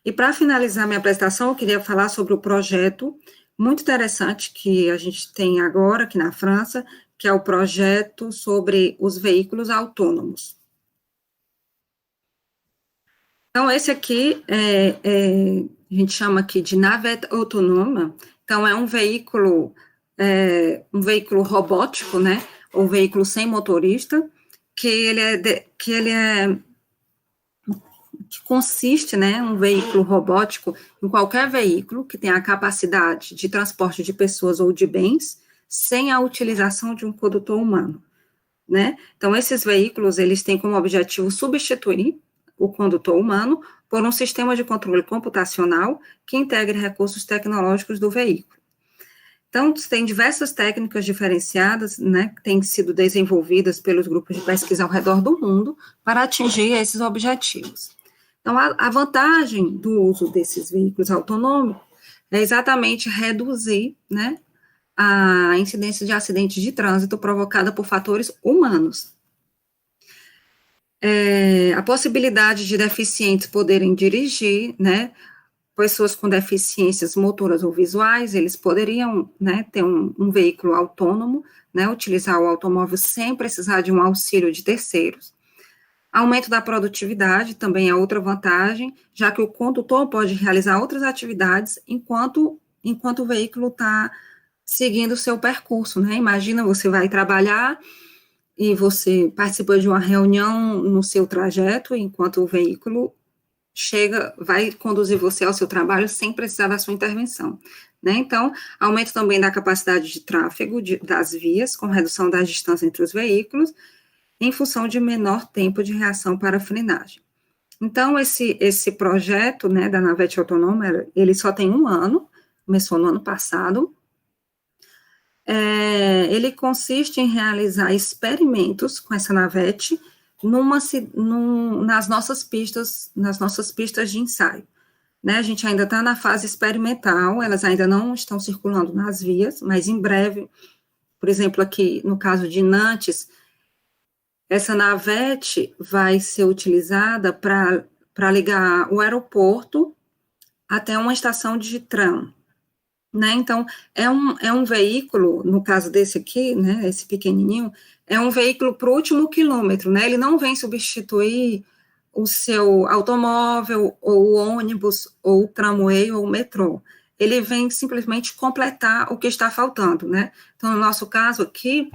E para finalizar minha apresentação, eu queria falar sobre o projeto muito interessante que a gente tem agora aqui na França, que é o projeto sobre os veículos autônomos. Então, esse aqui a gente chama aqui de navette autonome. Então, é um veículo robótico, né? Um veículo sem motorista, que consiste, né, um veículo robótico, em qualquer veículo que tenha a capacidade de transporte de pessoas ou de bens, sem a utilização de um condutor humano, né? Então, esses veículos, eles têm como objetivo substituir o condutor humano por um sistema de controle computacional que integre recursos tecnológicos do veículo. Então, tem diversas técnicas diferenciadas, né, que têm sido desenvolvidas pelos grupos de pesquisa ao redor do mundo para atingir esses objetivos. Então, a vantagem do uso desses veículos autônomos é exatamente reduzir, né, a incidência de acidentes de trânsito provocada por fatores humanos. A possibilidade de deficientes poderem dirigir, né, pessoas com deficiências motoras ou visuais, eles poderiam, né, ter um veículo autônomo, né, utilizar o automóvel sem precisar de um auxílio de terceiros. Aumento da produtividade também é outra vantagem, já que o condutor pode realizar outras atividades enquanto o veículo está seguindo o seu percurso, né? Imagina, você vai trabalhar e você participa de uma reunião no seu trajeto, enquanto o veículo vai conduzir você ao seu trabalho sem precisar da sua intervenção, né? Então, aumento também da capacidade de tráfego das vias, com redução da distância entre os veículos, em função de menor tempo de reação para a frenagem. Então, esse projeto, né, da navete autônoma, ele só tem 1 ano, começou no ano passado. Ele consiste em realizar experimentos com essa navete nas nossas pistas de ensaio, né? A gente ainda está na fase experimental, elas ainda não estão circulando nas vias, mas em breve, por exemplo, aqui no caso de Nantes, essa navete vai ser utilizada para ligar o aeroporto até uma estação de tram, né? Então, é um veículo, no caso desse aqui, né, esse pequenininho, é um veículo para o último quilômetro, né? Ele não vem substituir o seu automóvel, ou o ônibus, ou o tramway, ou o metrô. Ele vem simplesmente completar o que está faltando, né? Então, no nosso caso aqui,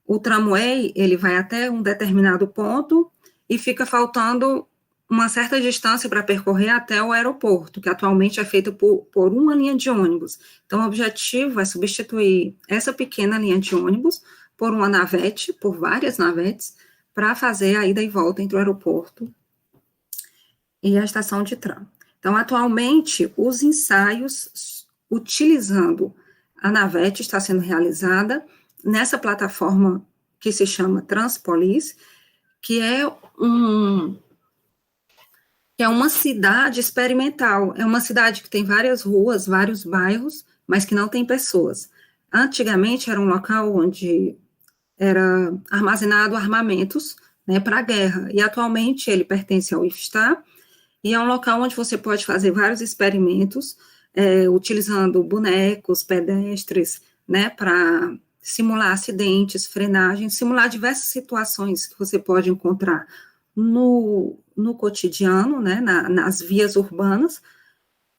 o tramway, ele vai até um determinado ponto e fica faltando uma certa distância para percorrer até o aeroporto, que atualmente é feito por uma linha de ônibus. Então, o objetivo é substituir essa pequena linha de ônibus por uma navete, por várias navetes, para fazer a ida e volta entre o aeroporto e a estação de tram. Então, atualmente, os ensaios utilizando a navete está sendo realizada nessa plataforma que se chama Transpolis, que é uma cidade experimental, é uma cidade que tem várias ruas, vários bairros, mas que não tem pessoas. Antigamente era um local onde era armazenado armamentos, né, para a guerra, e atualmente ele pertence ao IFSTAR, e é um local onde você pode fazer vários experimentos, utilizando bonecos, pedestres, né, para simular acidentes, frenagens, simular diversas situações que você pode encontrar no cotidiano, né, nas vias urbanas,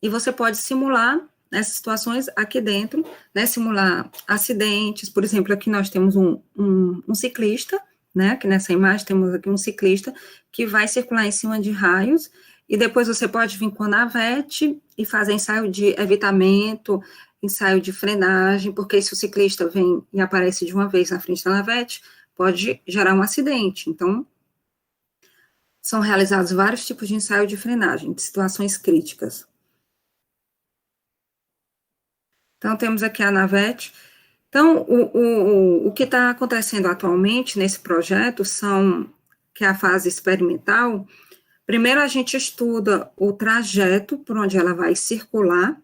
e você pode simular essas situações aqui dentro, né, simular acidentes. Por exemplo, aqui nós temos um ciclista, né, aqui nessa imagem temos aqui um ciclista que vai circular em cima de raios, e depois você pode vir com a navete e fazer ensaio de evitamento, ensaio de frenagem, porque se o ciclista vem e aparece de uma vez na frente da navete, pode gerar um acidente. Então, são realizados vários tipos de ensaio de frenagem, de situações críticas. Então, temos aqui a navete. Então, o que está acontecendo atualmente nesse projeto que é a fase experimental. Primeiro, a gente estuda o trajeto por onde ela vai circular,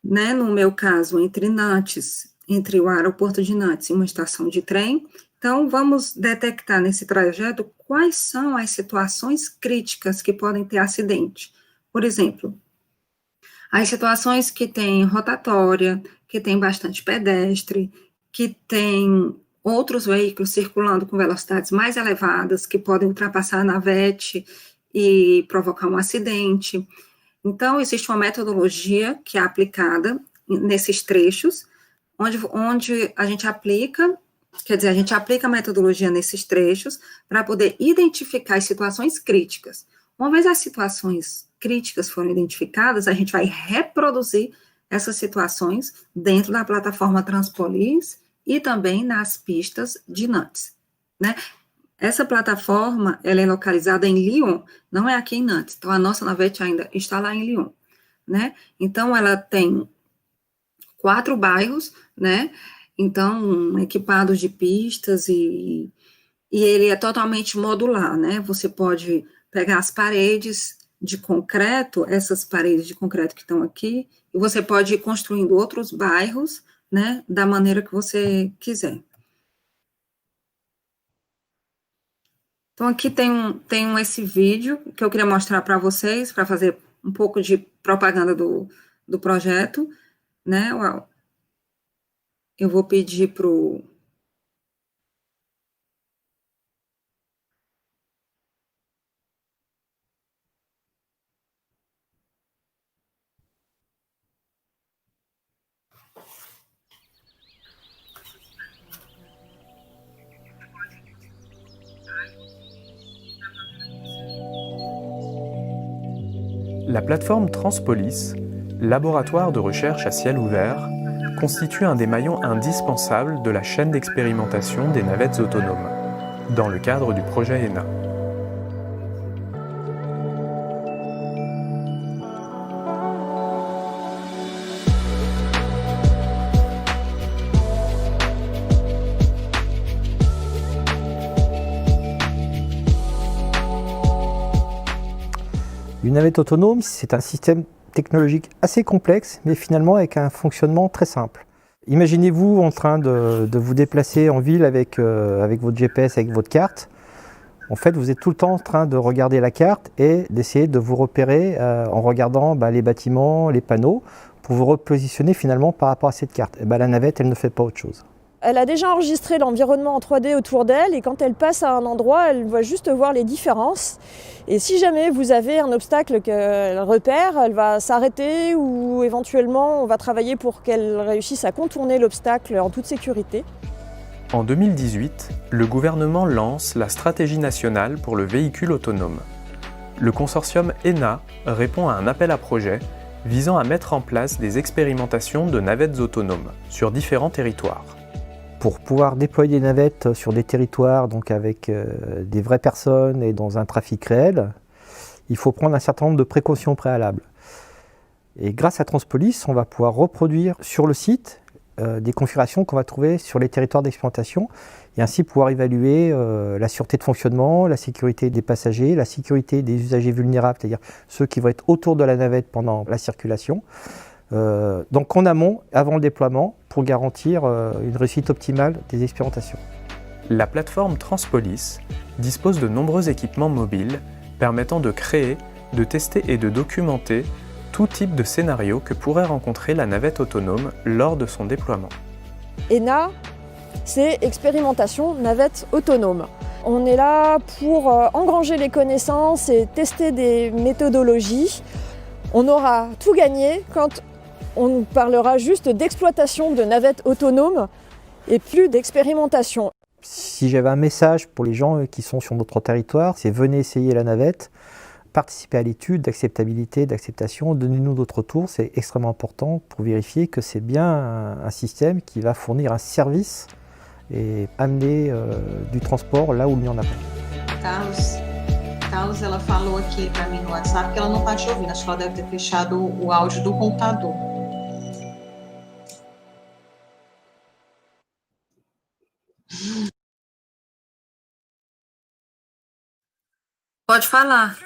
né, no meu caso, entre o aeroporto de Nantes e uma estação de trem. Então, vamos detectar nesse trajeto quais são as situações críticas que podem ter acidente. Por exemplo, as situações que tem rotatória, que tem bastante pedestre, que tem outros veículos circulando com velocidades mais elevadas, que podem ultrapassar a navete e provocar um acidente. Então, existe uma metodologia que é aplicada nesses trechos, onde a gente aplica a metodologia nesses trechos para poder identificar as situações críticas. Uma vez as situações críticas forem identificadas, a gente vai reproduzir essas situações dentro da plataforma Transpolis e também nas pistas de Nantes, né? Essa plataforma, ela é localizada em Lyon, não é aqui em Nantes. Então, a nossa navete ainda está lá em Lyon, né? Então, ela tem 4 bairros, né? Então, equipados de pistas e ele é totalmente modular, né? Você pode pegar as paredes de concreto, essas paredes de concreto que estão aqui, e você pode ir construindo outros bairros, né? Da maneira que você quiser. Então, aqui tem esse vídeo que eu queria mostrar para vocês, para fazer um pouco de propaganda do projeto, né? Eu vou pedir para o... La plateforme Transpolis, laboratoire de recherche à ciel ouvert, constitue un des maillons indispensables de la chaîne d'expérimentation des navettes autonomes, dans le cadre du projet ENA. Une navette autonome, c'est un système technologique assez complexe, mais finalement avec un fonctionnement très simple. Imaginez-vous en train de vous déplacer en ville avec votre GPS, avec votre carte. En fait, vous êtes tout le temps en train de regarder la carte et d'essayer de vous repérer en regardant les bâtiments, les panneaux, pour vous repositionner finalement par rapport à cette carte. Et la navette, elle ne fait pas autre chose. Elle a déjà enregistré l'environnement en 3D autour d'elle et quand elle passe à un endroit, elle va juste voir les différences. Et si jamais vous avez un obstacle qu'elle repère, elle va s'arrêter ou éventuellement on va travailler pour qu'elle réussisse à contourner l'obstacle en toute sécurité. En 2018, le gouvernement lance la stratégie nationale pour le véhicule autonome. Le consortium ENA répond à un appel à projet visant à mettre en place des expérimentations de navettes autonomes sur différents territoires. Pour pouvoir déployer des navettes sur des territoires donc avec des vraies personnes et dans un trafic réel, il faut prendre un certain nombre de précautions préalables. Et grâce à Transpolis, on va pouvoir reproduire sur le site des configurations qu'on va trouver sur les territoires d'expérimentation et ainsi pouvoir évaluer la sûreté de fonctionnement, la sécurité des passagers, la sécurité des usagers vulnérables, c'est-à-dire ceux qui vont être autour de la navette pendant la circulation. Donc en amont, avant le déploiement, pour garantir une réussite optimale des expérimentations. La plateforme Transpolis dispose de nombreux équipements mobiles permettant de créer, de tester et de documenter tout type de scénario que pourrait rencontrer la navette autonome lors de son déploiement. ENA, c'est expérimentation navette autonome. On est là pour engranger les connaissances et tester des méthodologies. On aura tout gagné quand on parlera juste d'exploitation de navettes autonomes et plus d'expérimentation. Si j'avais un message pour les gens qui sont sur notre territoire, c'est venez essayer la navette, participez à l'étude d'acceptabilité, d'acceptation, donnez-nous d'autres retours, c'est extrêmement important pour vérifier que c'est bien un système qui va fournir un service et amener du transport là où il n'y en a pas. Carlos, ela falou aqui para mim no WhatsApp que ela não está te ouvindo, acho que ela deve ter fechado o áudio do computador. Pode falar.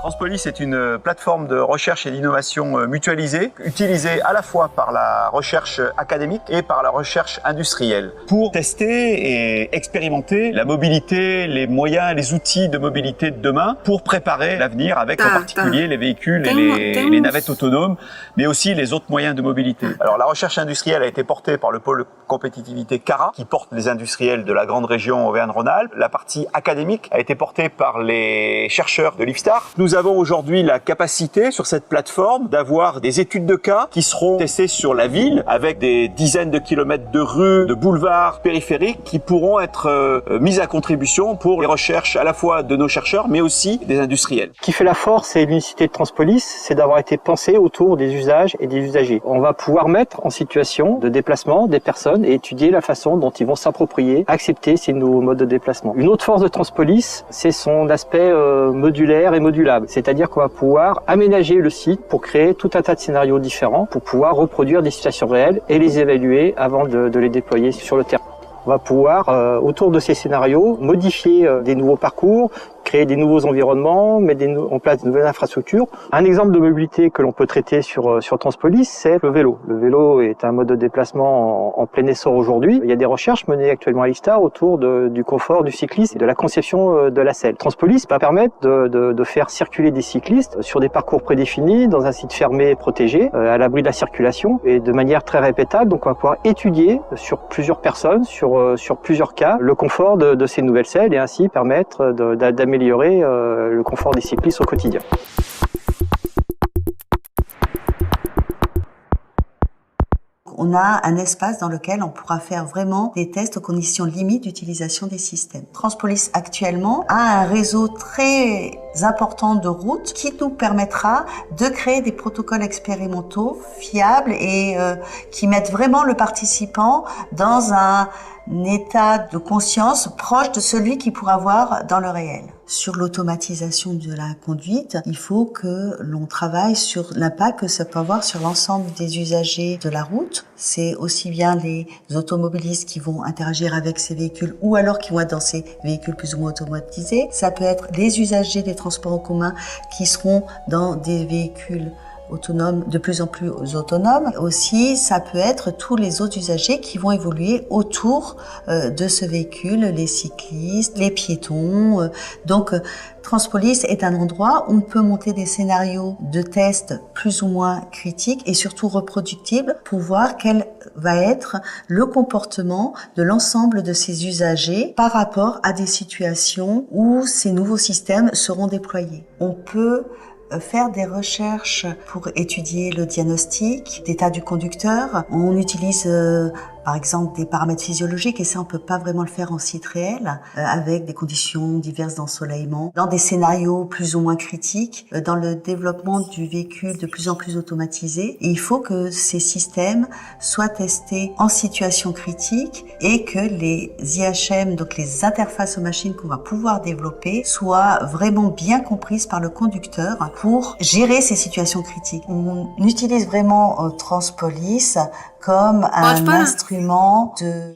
Transpolis est une plateforme de recherche et d'innovation mutualisée, utilisée à la fois par la recherche académique et par la recherche industrielle pour tester et expérimenter la mobilité, les moyens, les outils de mobilité de demain pour préparer l'avenir avec en particulier les véhicules et les navettes autonomes, mais aussi les autres moyens de mobilité. Alors la recherche industrielle a été portée par le pôle compétitivité CARA, qui porte les industriels de la grande région Auvergne-Rhône-Alpes. La partie académique a été portée par les chercheurs de l'IFSTAR. Nous avons aujourd'hui la capacité sur cette plateforme d'avoir des études de cas qui seront testées sur la ville avec des dizaines de kilomètres de rues, de boulevards périphériques qui pourront être mises à contribution pour les recherches à la fois de nos chercheurs mais aussi des industriels. Ce qui fait la force et l'unicité de Transpolis, c'est d'avoir été pensé autour des usages et des usagers. On va pouvoir mettre en situation de déplacement des personnes et étudier la façon dont ils vont s'approprier, accepter ces nouveaux modes de déplacement. Une autre force de Transpolis, c'est son aspect modulaire et modulable. C'est-à-dire qu'on va pouvoir aménager le site pour créer tout un tas de scénarios différents, pour pouvoir reproduire des situations réelles et les évaluer avant de les déployer sur le terrain. On va pouvoir, autour de ces scénarios, modifier des nouveaux parcours, créer des nouveaux environnements, mettre en place de nouvelles infrastructures. Un exemple de mobilité que l'on peut traiter sur Transpolis, c'est le vélo. Le vélo est un mode de déplacement en plein essor aujourd'hui. Il y a des recherches menées actuellement à l'IFSTAR autour du confort du cycliste et de la conception de la selle. Transpolis va permettre de faire circuler des cyclistes sur des parcours prédéfinis, dans un site fermé et protégé, à l'abri de la circulation et de manière très répétable. Donc on va pouvoir étudier sur plusieurs personnes, sur plusieurs cas, le confort de ces nouvelles selles et ainsi permettre d'améliorer le confort des cyclistes au quotidien. On a un espace dans lequel on pourra faire vraiment des tests aux conditions limites d'utilisation des systèmes. Transpolis actuellement a un réseau très important de routes qui nous permettra de créer des protocoles expérimentaux fiables et qui mettent vraiment le participant dans un état de conscience proche de celui qu'il pourra avoir dans le réel. Sur l'automatisation de la conduite, il faut que l'on travaille sur l'impact que ça peut avoir sur l'ensemble des usagers de la route. C'est aussi bien les automobilistes qui vont interagir avec ces véhicules ou alors qui vont être dans ces véhicules plus ou moins automatisés. Ça peut être les usagers des transports en commun qui seront dans des véhicules autonomes, de plus en plus autonomes. Aussi, ça peut être tous les autres usagers qui vont évoluer autour de ce véhicule, les cyclistes, les piétons. Donc, Transpolis est un endroit où on peut monter des scénarios de tests plus ou moins critiques et surtout reproductibles pour voir quel va être le comportement de l'ensemble de ces usagers par rapport à des situations où ces nouveaux systèmes seront déployés. On peut faire des recherches pour étudier le diagnostic d'état du conducteur. On utilise par exemple des paramètres physiologiques et ça on peut pas vraiment le faire en site réel avec des conditions diverses d'ensoleillement, dans des scénarios plus ou moins critiques, dans le développement du véhicule de plus en plus automatisé. Et il faut que ces systèmes soient testés en situation critique et que les IHM, donc les interfaces aux machines qu'on va pouvoir développer, soient vraiment bien comprises par le conducteur pour gérer ces situations critiques. On utilise vraiment Transpolis comme un instrument de...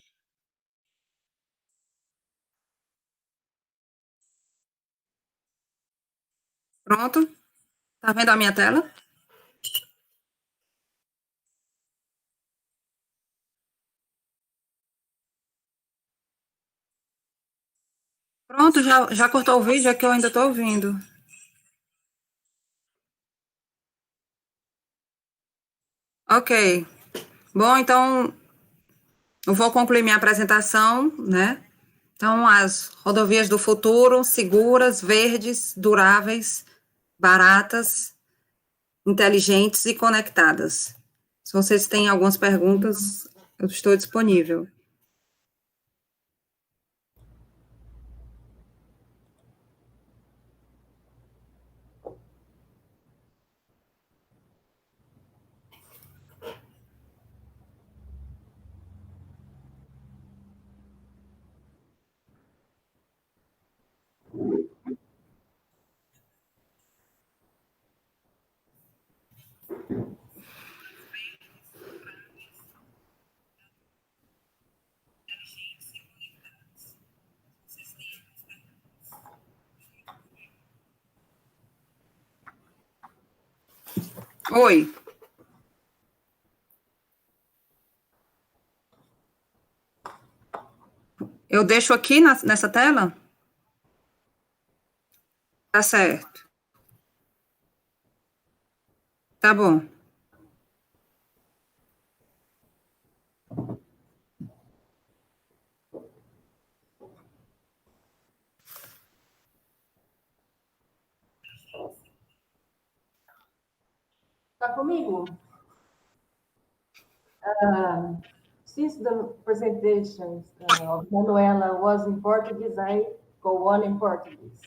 Pronto? Tá vendo a minha tela? Pronto, já cortou o vídeo, é que eu ainda estou ouvindo. Ok. Bom, então, eu vou concluir minha apresentação, né? Então, as rodovias do futuro, seguras, verdes, duráveis, baratas, inteligentes e conectadas. Se vocês têm algumas perguntas, eu estou disponível. Oi. Eu deixo aqui nessa tela? Tá certo. Tá bom. Tá comigo? Since the presentation of Manuela was in Portuguese, I go on in Portuguese.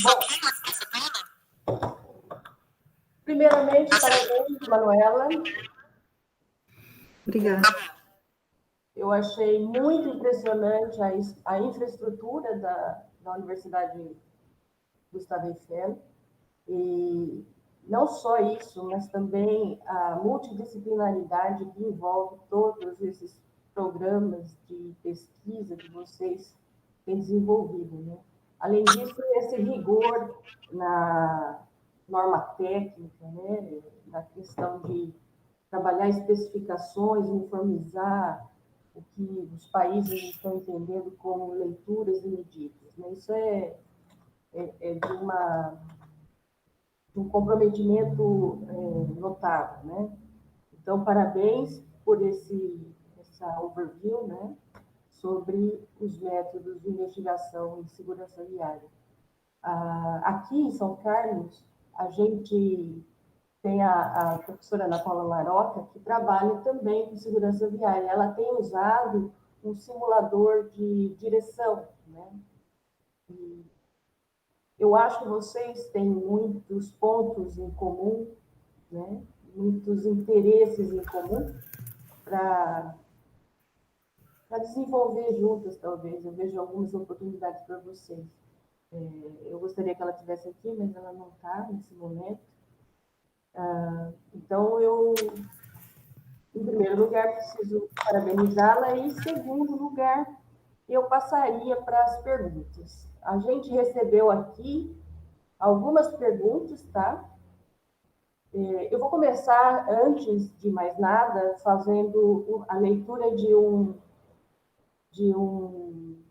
Bom, primeiramente, parabéns, Manuela. Obrigada. Eu achei muito impressionante a infraestrutura da Universidade Gustavo Eiffel. E não só isso, mas também a multidisciplinaridade que envolve todos esses programas de pesquisa que vocês têm desenvolvido, né? Além disso, esse rigor na norma técnica, né? Na questão de trabalhar especificações, uniformizar o que os países estão entendendo como leituras e medidas, né? Isso é de um comprometimento notável, né? Então, parabéns por essa overview, né, sobre os métodos de investigação em segurança viária. Aqui em São Carlos, a gente tem a professora Ana Paula Laroca, que trabalha também com segurança viária. Ela tem usado um simulador de direção, né? E eu acho que vocês têm muitos pontos em comum, né? Muitos interesses em comum para desenvolver juntas, talvez. Eu vejo algumas oportunidades para vocês. Eu gostaria que ela estivesse aqui, mas ela não está nesse momento. Então, em primeiro lugar, preciso parabenizá-la, e em segundo lugar, eu passaria para as perguntas. A gente recebeu aqui algumas perguntas, tá? Eu vou começar, antes de mais nada, fazendo a leitura de um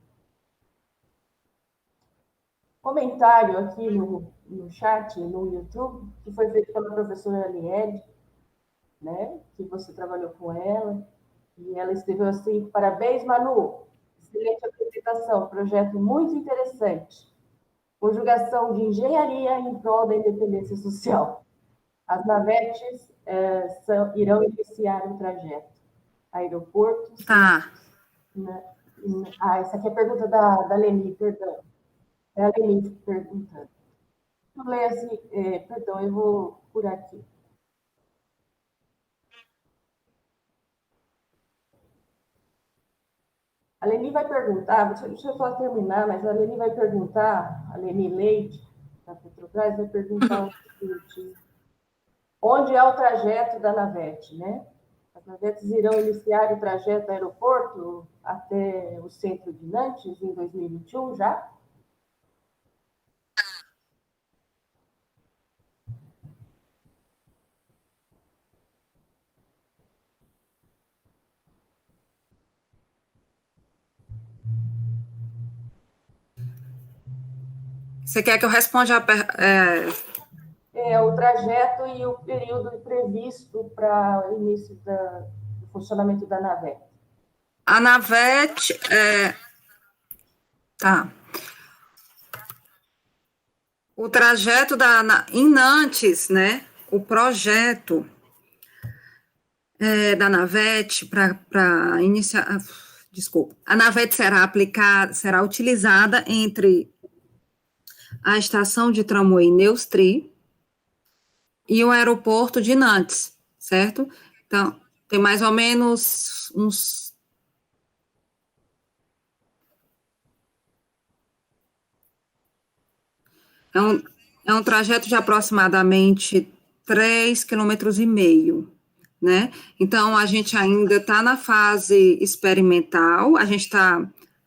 comentário aqui no chat, no YouTube, que foi feito pela professora Aliede, né? Que você trabalhou com ela, e ela escreveu assim: parabéns, Manu, excelente apresentação, projeto muito interessante, conjugação de engenharia em prol da independência social. As navetes irão iniciar um trajeto. Aeroportos... Tá. Essa aqui é a pergunta da Leni, perdão. É a Leni perguntando. Eu leio assim, perdão, eu vou por aqui. A Leni vai perguntar, deixa eu só terminar, mas a Leni vai perguntar, a Leni Leite, da Petrobras, vai perguntar o seguinte: onde é o trajeto da navete, né? As navetes irão iniciar o trajeto do aeroporto até o centro de Nantes em 2021 já? Você quer que eu responda o trajeto e o período previsto para o início do funcionamento da navete. A navete... Tá. O trajeto em Nantes, né? O projeto da navete para iniciar... Desculpa. A navete será utilizada entre a estação de tramway Neustri e o aeroporto de Nantes, certo? Então, tem mais ou menos uns... É um trajeto de aproximadamente 3,5 km, né? Então, a gente ainda está na fase experimental, a gente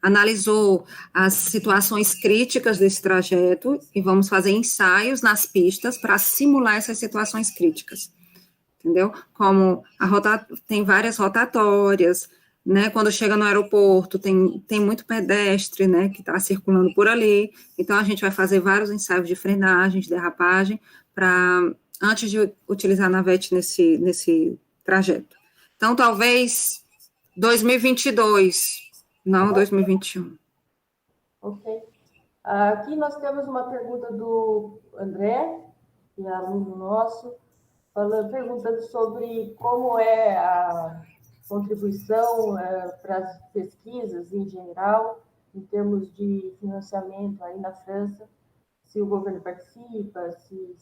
analisou as situações críticas desse trajeto e vamos fazer ensaios nas pistas para simular essas situações críticas, entendeu? Como tem várias rotatórias, né? Quando chega no aeroporto, tem muito pedestre, né, que está circulando por ali, então a gente vai fazer vários ensaios de frenagem, de derrapagem, antes de utilizar a navete nesse trajeto. Então, talvez 2022, não 2021. Ok. Aqui nós temos uma pergunta do André, que é aluno nosso, perguntando sobre como é a contribuição para as pesquisas em geral, em termos de financiamento aí na França, se o governo participa, se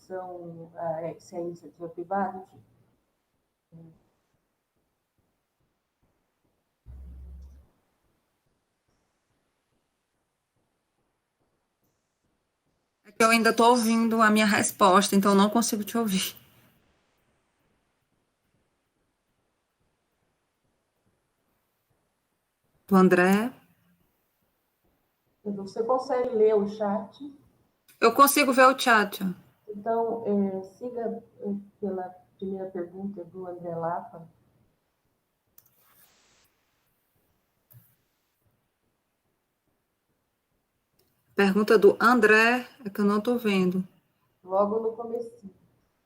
é iniciativa privada, enfim. É que eu ainda estou ouvindo a minha resposta, então não consigo te ouvir. Do André? Você consegue ler o chat? Eu consigo ver o chat. Então, siga pela primeira pergunta do André Lapa. Pergunta do André, é que eu não estou vendo. Logo no começo.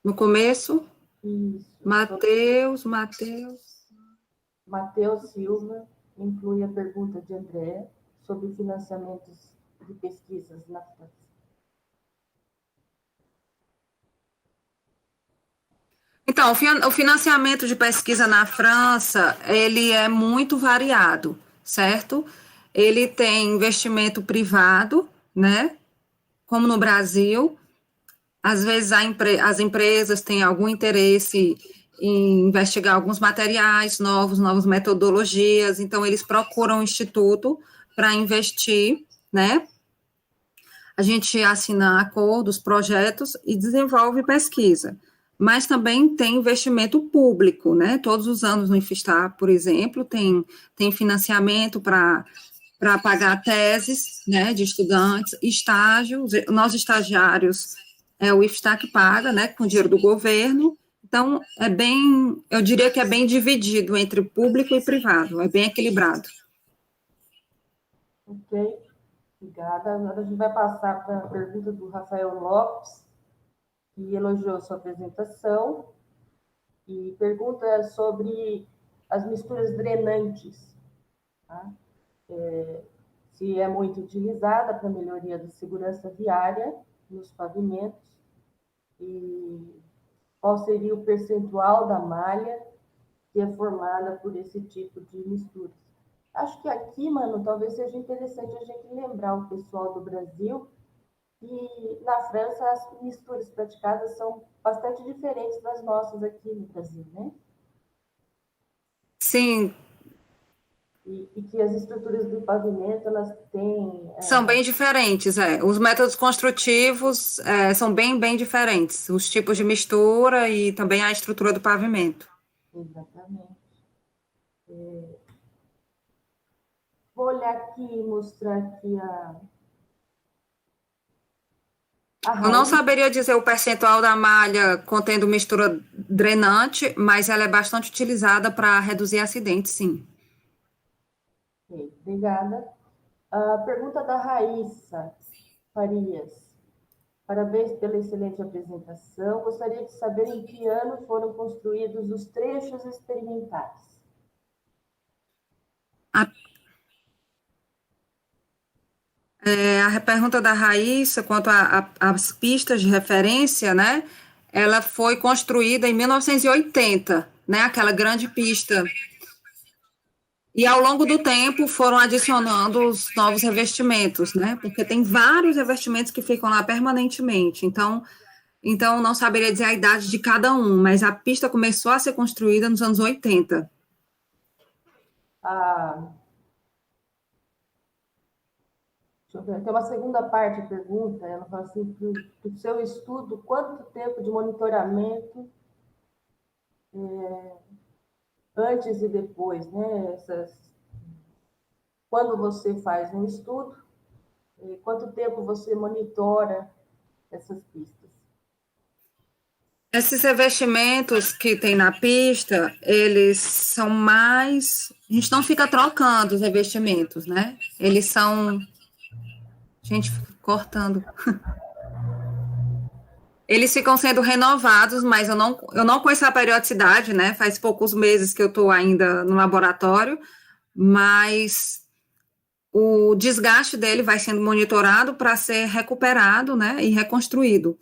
No começo? Isso. Matheus Silva inclui a pergunta de André sobre financiamentos de pesquisas na França. Então, o financiamento de pesquisa na França, ele é muito variado, certo? Ele tem investimento privado, né? Como no Brasil. Às vezes as empresas têm algum interesse em investigar alguns materiais novas metodologias, então eles procuram um instituto para investir, né? A gente assina acordos, projetos e desenvolve pesquisa. Mas também tem investimento público, né? Todos os anos no IFSTAR, por exemplo, tem financiamento para pagar teses, né, de estudantes, estágios, nós estagiários, o IFSTAR que paga, né, com dinheiro do governo. Então, eu diria que é bem dividido entre público e privado, é bem equilibrado. Ok, obrigada. Agora a gente vai passar para a pergunta do Rafael Lopes, que elogiou sua apresentação, e pergunta sobre as misturas drenantes, tá? Se é muito utilizada para melhoria da segurança viária nos pavimentos, e qual seria o percentual da malha que é formada por esse tipo de misturas. Acho que aqui, mano, talvez seja interessante a gente lembrar o pessoal do Brasil que na França as misturas praticadas são bastante diferentes das nossas aqui no Brasil, né? Sim. E que as estruturas do pavimento, elas têm... São bem diferentes, Os métodos construtivos são bem diferentes. Os tipos de mistura e também a estrutura do pavimento. Exatamente. Vou olhar aqui e mostrar aqui Eu não saberia dizer o percentual da malha contendo mistura drenante, mas ela é bastante utilizada para reduzir acidentes, sim. Ok, obrigada. A pergunta da Raíssa Farias. Parabéns pela excelente apresentação. Gostaria de saber em que ano foram construídos os trechos experimentais. A pergunta da Raíssa, quanto às pistas de referência, né? Ela foi construída em 1980, né? Aquela grande pista. E ao longo do tempo foram adicionando os novos revestimentos, né? Porque tem vários revestimentos que ficam lá permanentemente. Então não saberia dizer a idade de cada um, mas a pista começou a ser construída nos anos 80. Deixa eu ver, tem uma segunda parte da pergunta, ela fala assim, do seu estudo, quanto tempo de monitoramento antes e depois, né? Quando você faz um estudo, quanto tempo você monitora essas pistas? Esses revestimentos que tem na pista, eles são mais... A gente não fica trocando os revestimentos, né? Eles são... Gente, cortando. Eles ficam sendo renovados, mas eu não conheço a periodicidade, né? Faz poucos meses que eu estou ainda no laboratório, mas o desgaste dele vai sendo monitorado para ser recuperado, né? E reconstruído,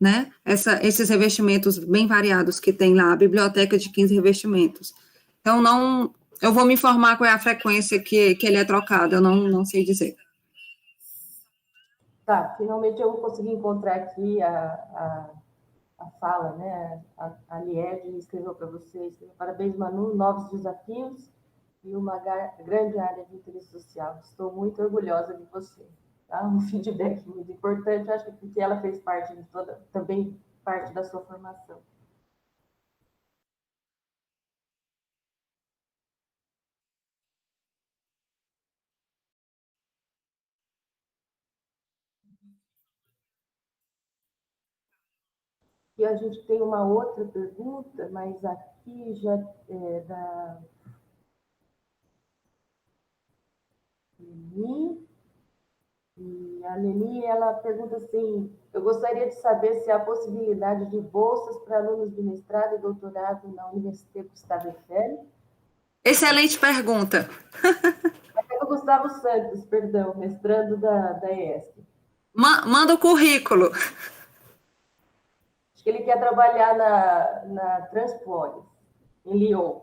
né? Esses revestimentos bem variados que tem lá, a biblioteca de 15 revestimentos. Então, eu vou me informar qual é a frequência que ele é trocado, eu não sei dizer. Tá, finalmente eu consegui encontrar aqui a fala, né? A Liede escreveu para vocês. Parabéns, Manu, novos desafios e uma grande área de interesse social. Estou muito orgulhosa de você. Tá? Um feedback muito importante, acho que porque ela fez parte de também parte da sua formação. E a gente tem uma outra pergunta, mas aqui já é da Leni. E a Leni, ela pergunta assim, eu gostaria de saber se há possibilidade de bolsas para alunos de mestrado e doutorado na Universidade Gustavo Eiffel. Excelente pergunta. É do Gustavo Santos, perdão, mestrando da ESC. Manda o currículo. Acho que ele quer trabalhar na Transpolis, em Lyon.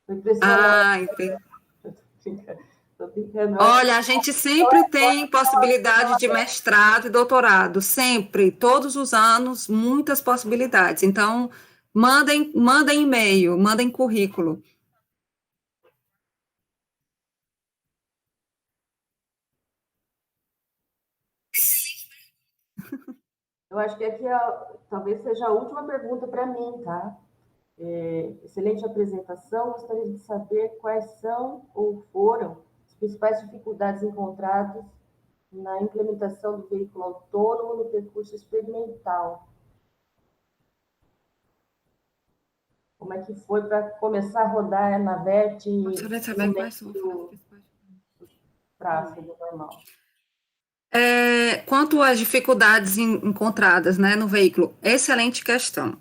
Foi impressionante. Entendi. Olha, a gente sempre tem possibilidade de mestrado e doutorado, sempre, todos os anos, muitas possibilidades. Então, mandem e-mail, mandem currículo. Eu acho que aqui talvez seja a última pergunta para mim, tá? Excelente apresentação. Gostaria de saber quais são ou foram as principais dificuldades encontradas na implementação do veículo autônomo no percurso experimental. Como é que foi para começar a rodar na VET no tráfego normal? Quanto às dificuldades encontradas, né, no veículo, excelente questão.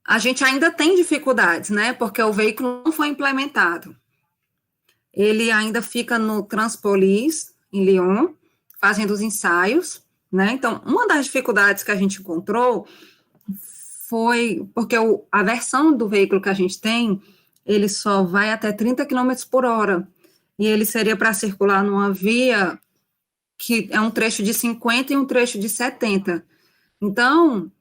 A gente ainda tem dificuldades, né, porque o veículo não foi implementado. Ele ainda fica no Transpolis, em Lyon, fazendo os ensaios, né, então, uma das dificuldades que a gente encontrou foi porque a versão do veículo que a gente tem, ele só vai até 30 km por hora, e ele seria para circular numa via que é um trecho de 50 e um trecho de 70. Então,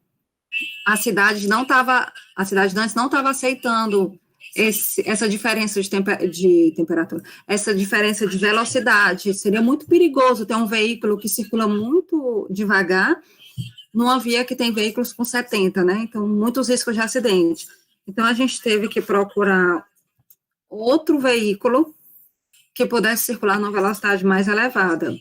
a cidade antes não estava aceitando essa diferença de temperatura, essa diferença de velocidade. Seria muito perigoso ter um veículo que circula muito devagar numa via que tem veículos com 70, né? Então, muitos riscos de acidente. Então, a gente teve que procurar outro veículo que pudesse circular numa velocidade mais elevada.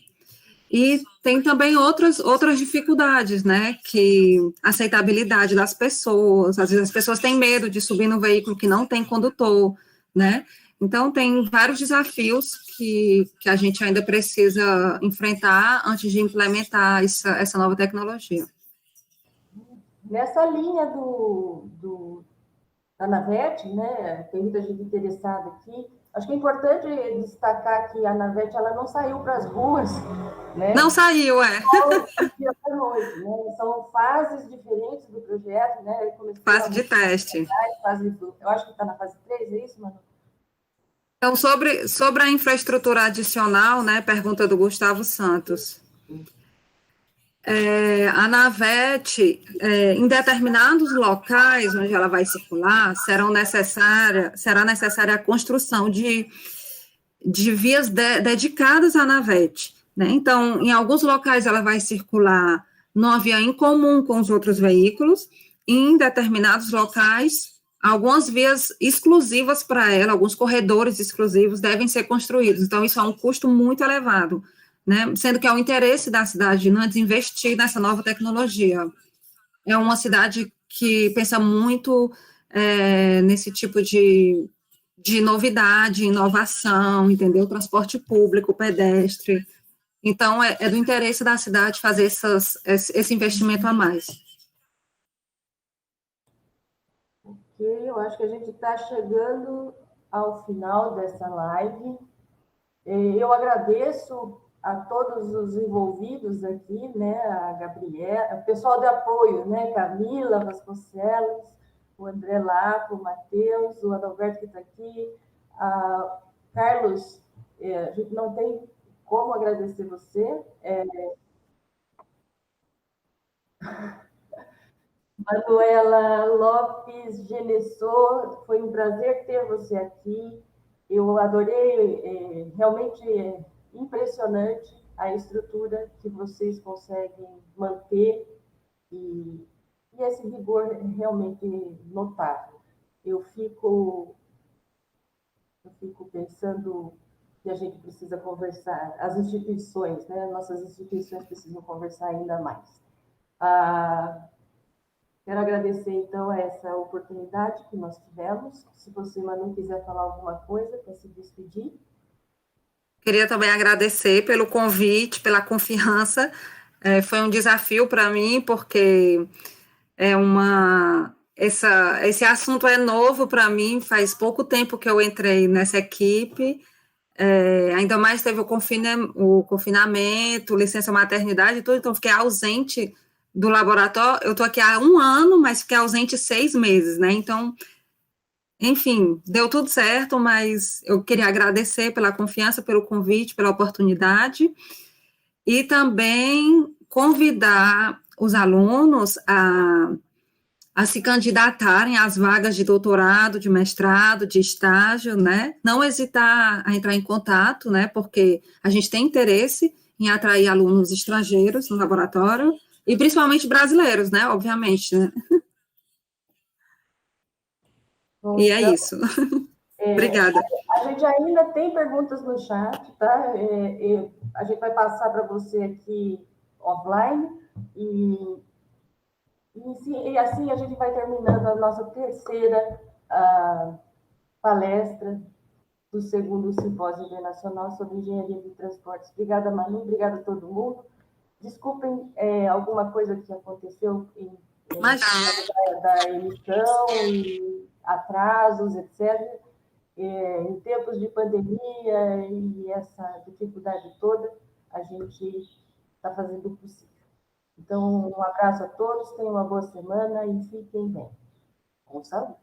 E tem também outras dificuldades, né, que a aceitabilidade das pessoas, às vezes as pessoas têm medo de subir no veículo que não tem condutor, né, então tem vários desafios que a gente ainda precisa enfrentar antes de implementar essa nova tecnologia. Nessa linha da Navet, né, tem muita gente interessada aqui. Acho que é importante destacar que a Navet ela não saiu para as ruas, né? Não saiu, Dia para noite, né? São fases diferentes do projeto, né? Fase de teste. Eu acho que está na fase 3, é isso, Manu? Então, sobre a infraestrutura adicional, né, pergunta do Gustavo Santos. A Navet, em determinados locais onde ela vai circular, será necessária a construção de vias dedicadas à Navet, né? Então, em alguns locais ela vai circular numa via em comum com os outros veículos, e em determinados locais, algumas vias exclusivas para ela, alguns corredores exclusivos devem ser construídos. Então, isso é um custo muito elevado, né? Sendo que é o interesse da cidade de Nantes investir nessa nova tecnologia. É uma cidade que pensa muito nesse tipo de novidade, inovação, entendeu? Transporte público, pedestre. Então, é do interesse da cidade fazer esse investimento a mais. Ok, eu acho que a gente está chegando ao final dessa live. Eu agradeço a todos os envolvidos aqui, né, a Gabriela, o pessoal de apoio, né, Camila Vasconcelos, o André Laco, o Matheus, o Adalberto que está aqui, a Carlos, a gente não tem como agradecer você, Manuela Lopes Genesso, foi um prazer ter você aqui. Eu adorei, realmente é impressionante a estrutura que vocês conseguem manter e esse rigor é realmente notável. Eu fico pensando que a gente precisa conversar, as instituições, né? Nossas instituições precisam conversar ainda mais. Quero agradecer, então, essa oportunidade que nós tivemos. Se você, Manu, quiser falar alguma coisa para se despedir. Queria também agradecer pelo convite, pela confiança. Foi um desafio para mim, porque esse assunto é novo para mim, faz pouco tempo que eu entrei nessa equipe, ainda mais teve o confinamento, licença maternidade e tudo, então fiquei ausente do laboratório. Eu estou aqui há 1 ano, mas fiquei ausente 6 meses, né? Então, enfim, deu tudo certo, mas eu queria agradecer pela confiança, pelo convite, pela oportunidade, e também convidar os alunos a se candidatarem às vagas de doutorado, de mestrado, de estágio, né? Não hesitar a entrar em contato, né? Porque a gente tem interesse em atrair alunos estrangeiros no laboratório, e principalmente brasileiros, né? Obviamente, né? Bom, E é então, isso. Obrigada. a gente ainda tem perguntas no chat, tá? A gente vai passar para você aqui offline e assim a gente vai terminando a nossa terceira palestra do segundo Simpósio Internacional sobre Engenharia de Transportes. Obrigada, Manu, obrigada a todo mundo. Desculpem alguma coisa que aconteceu da emissão e atrasos, etc. Em tempos de pandemia e essa dificuldade toda, a gente está fazendo o possível. Então, um abraço a todos, tenham uma boa semana e fiquem bem. Com saúde.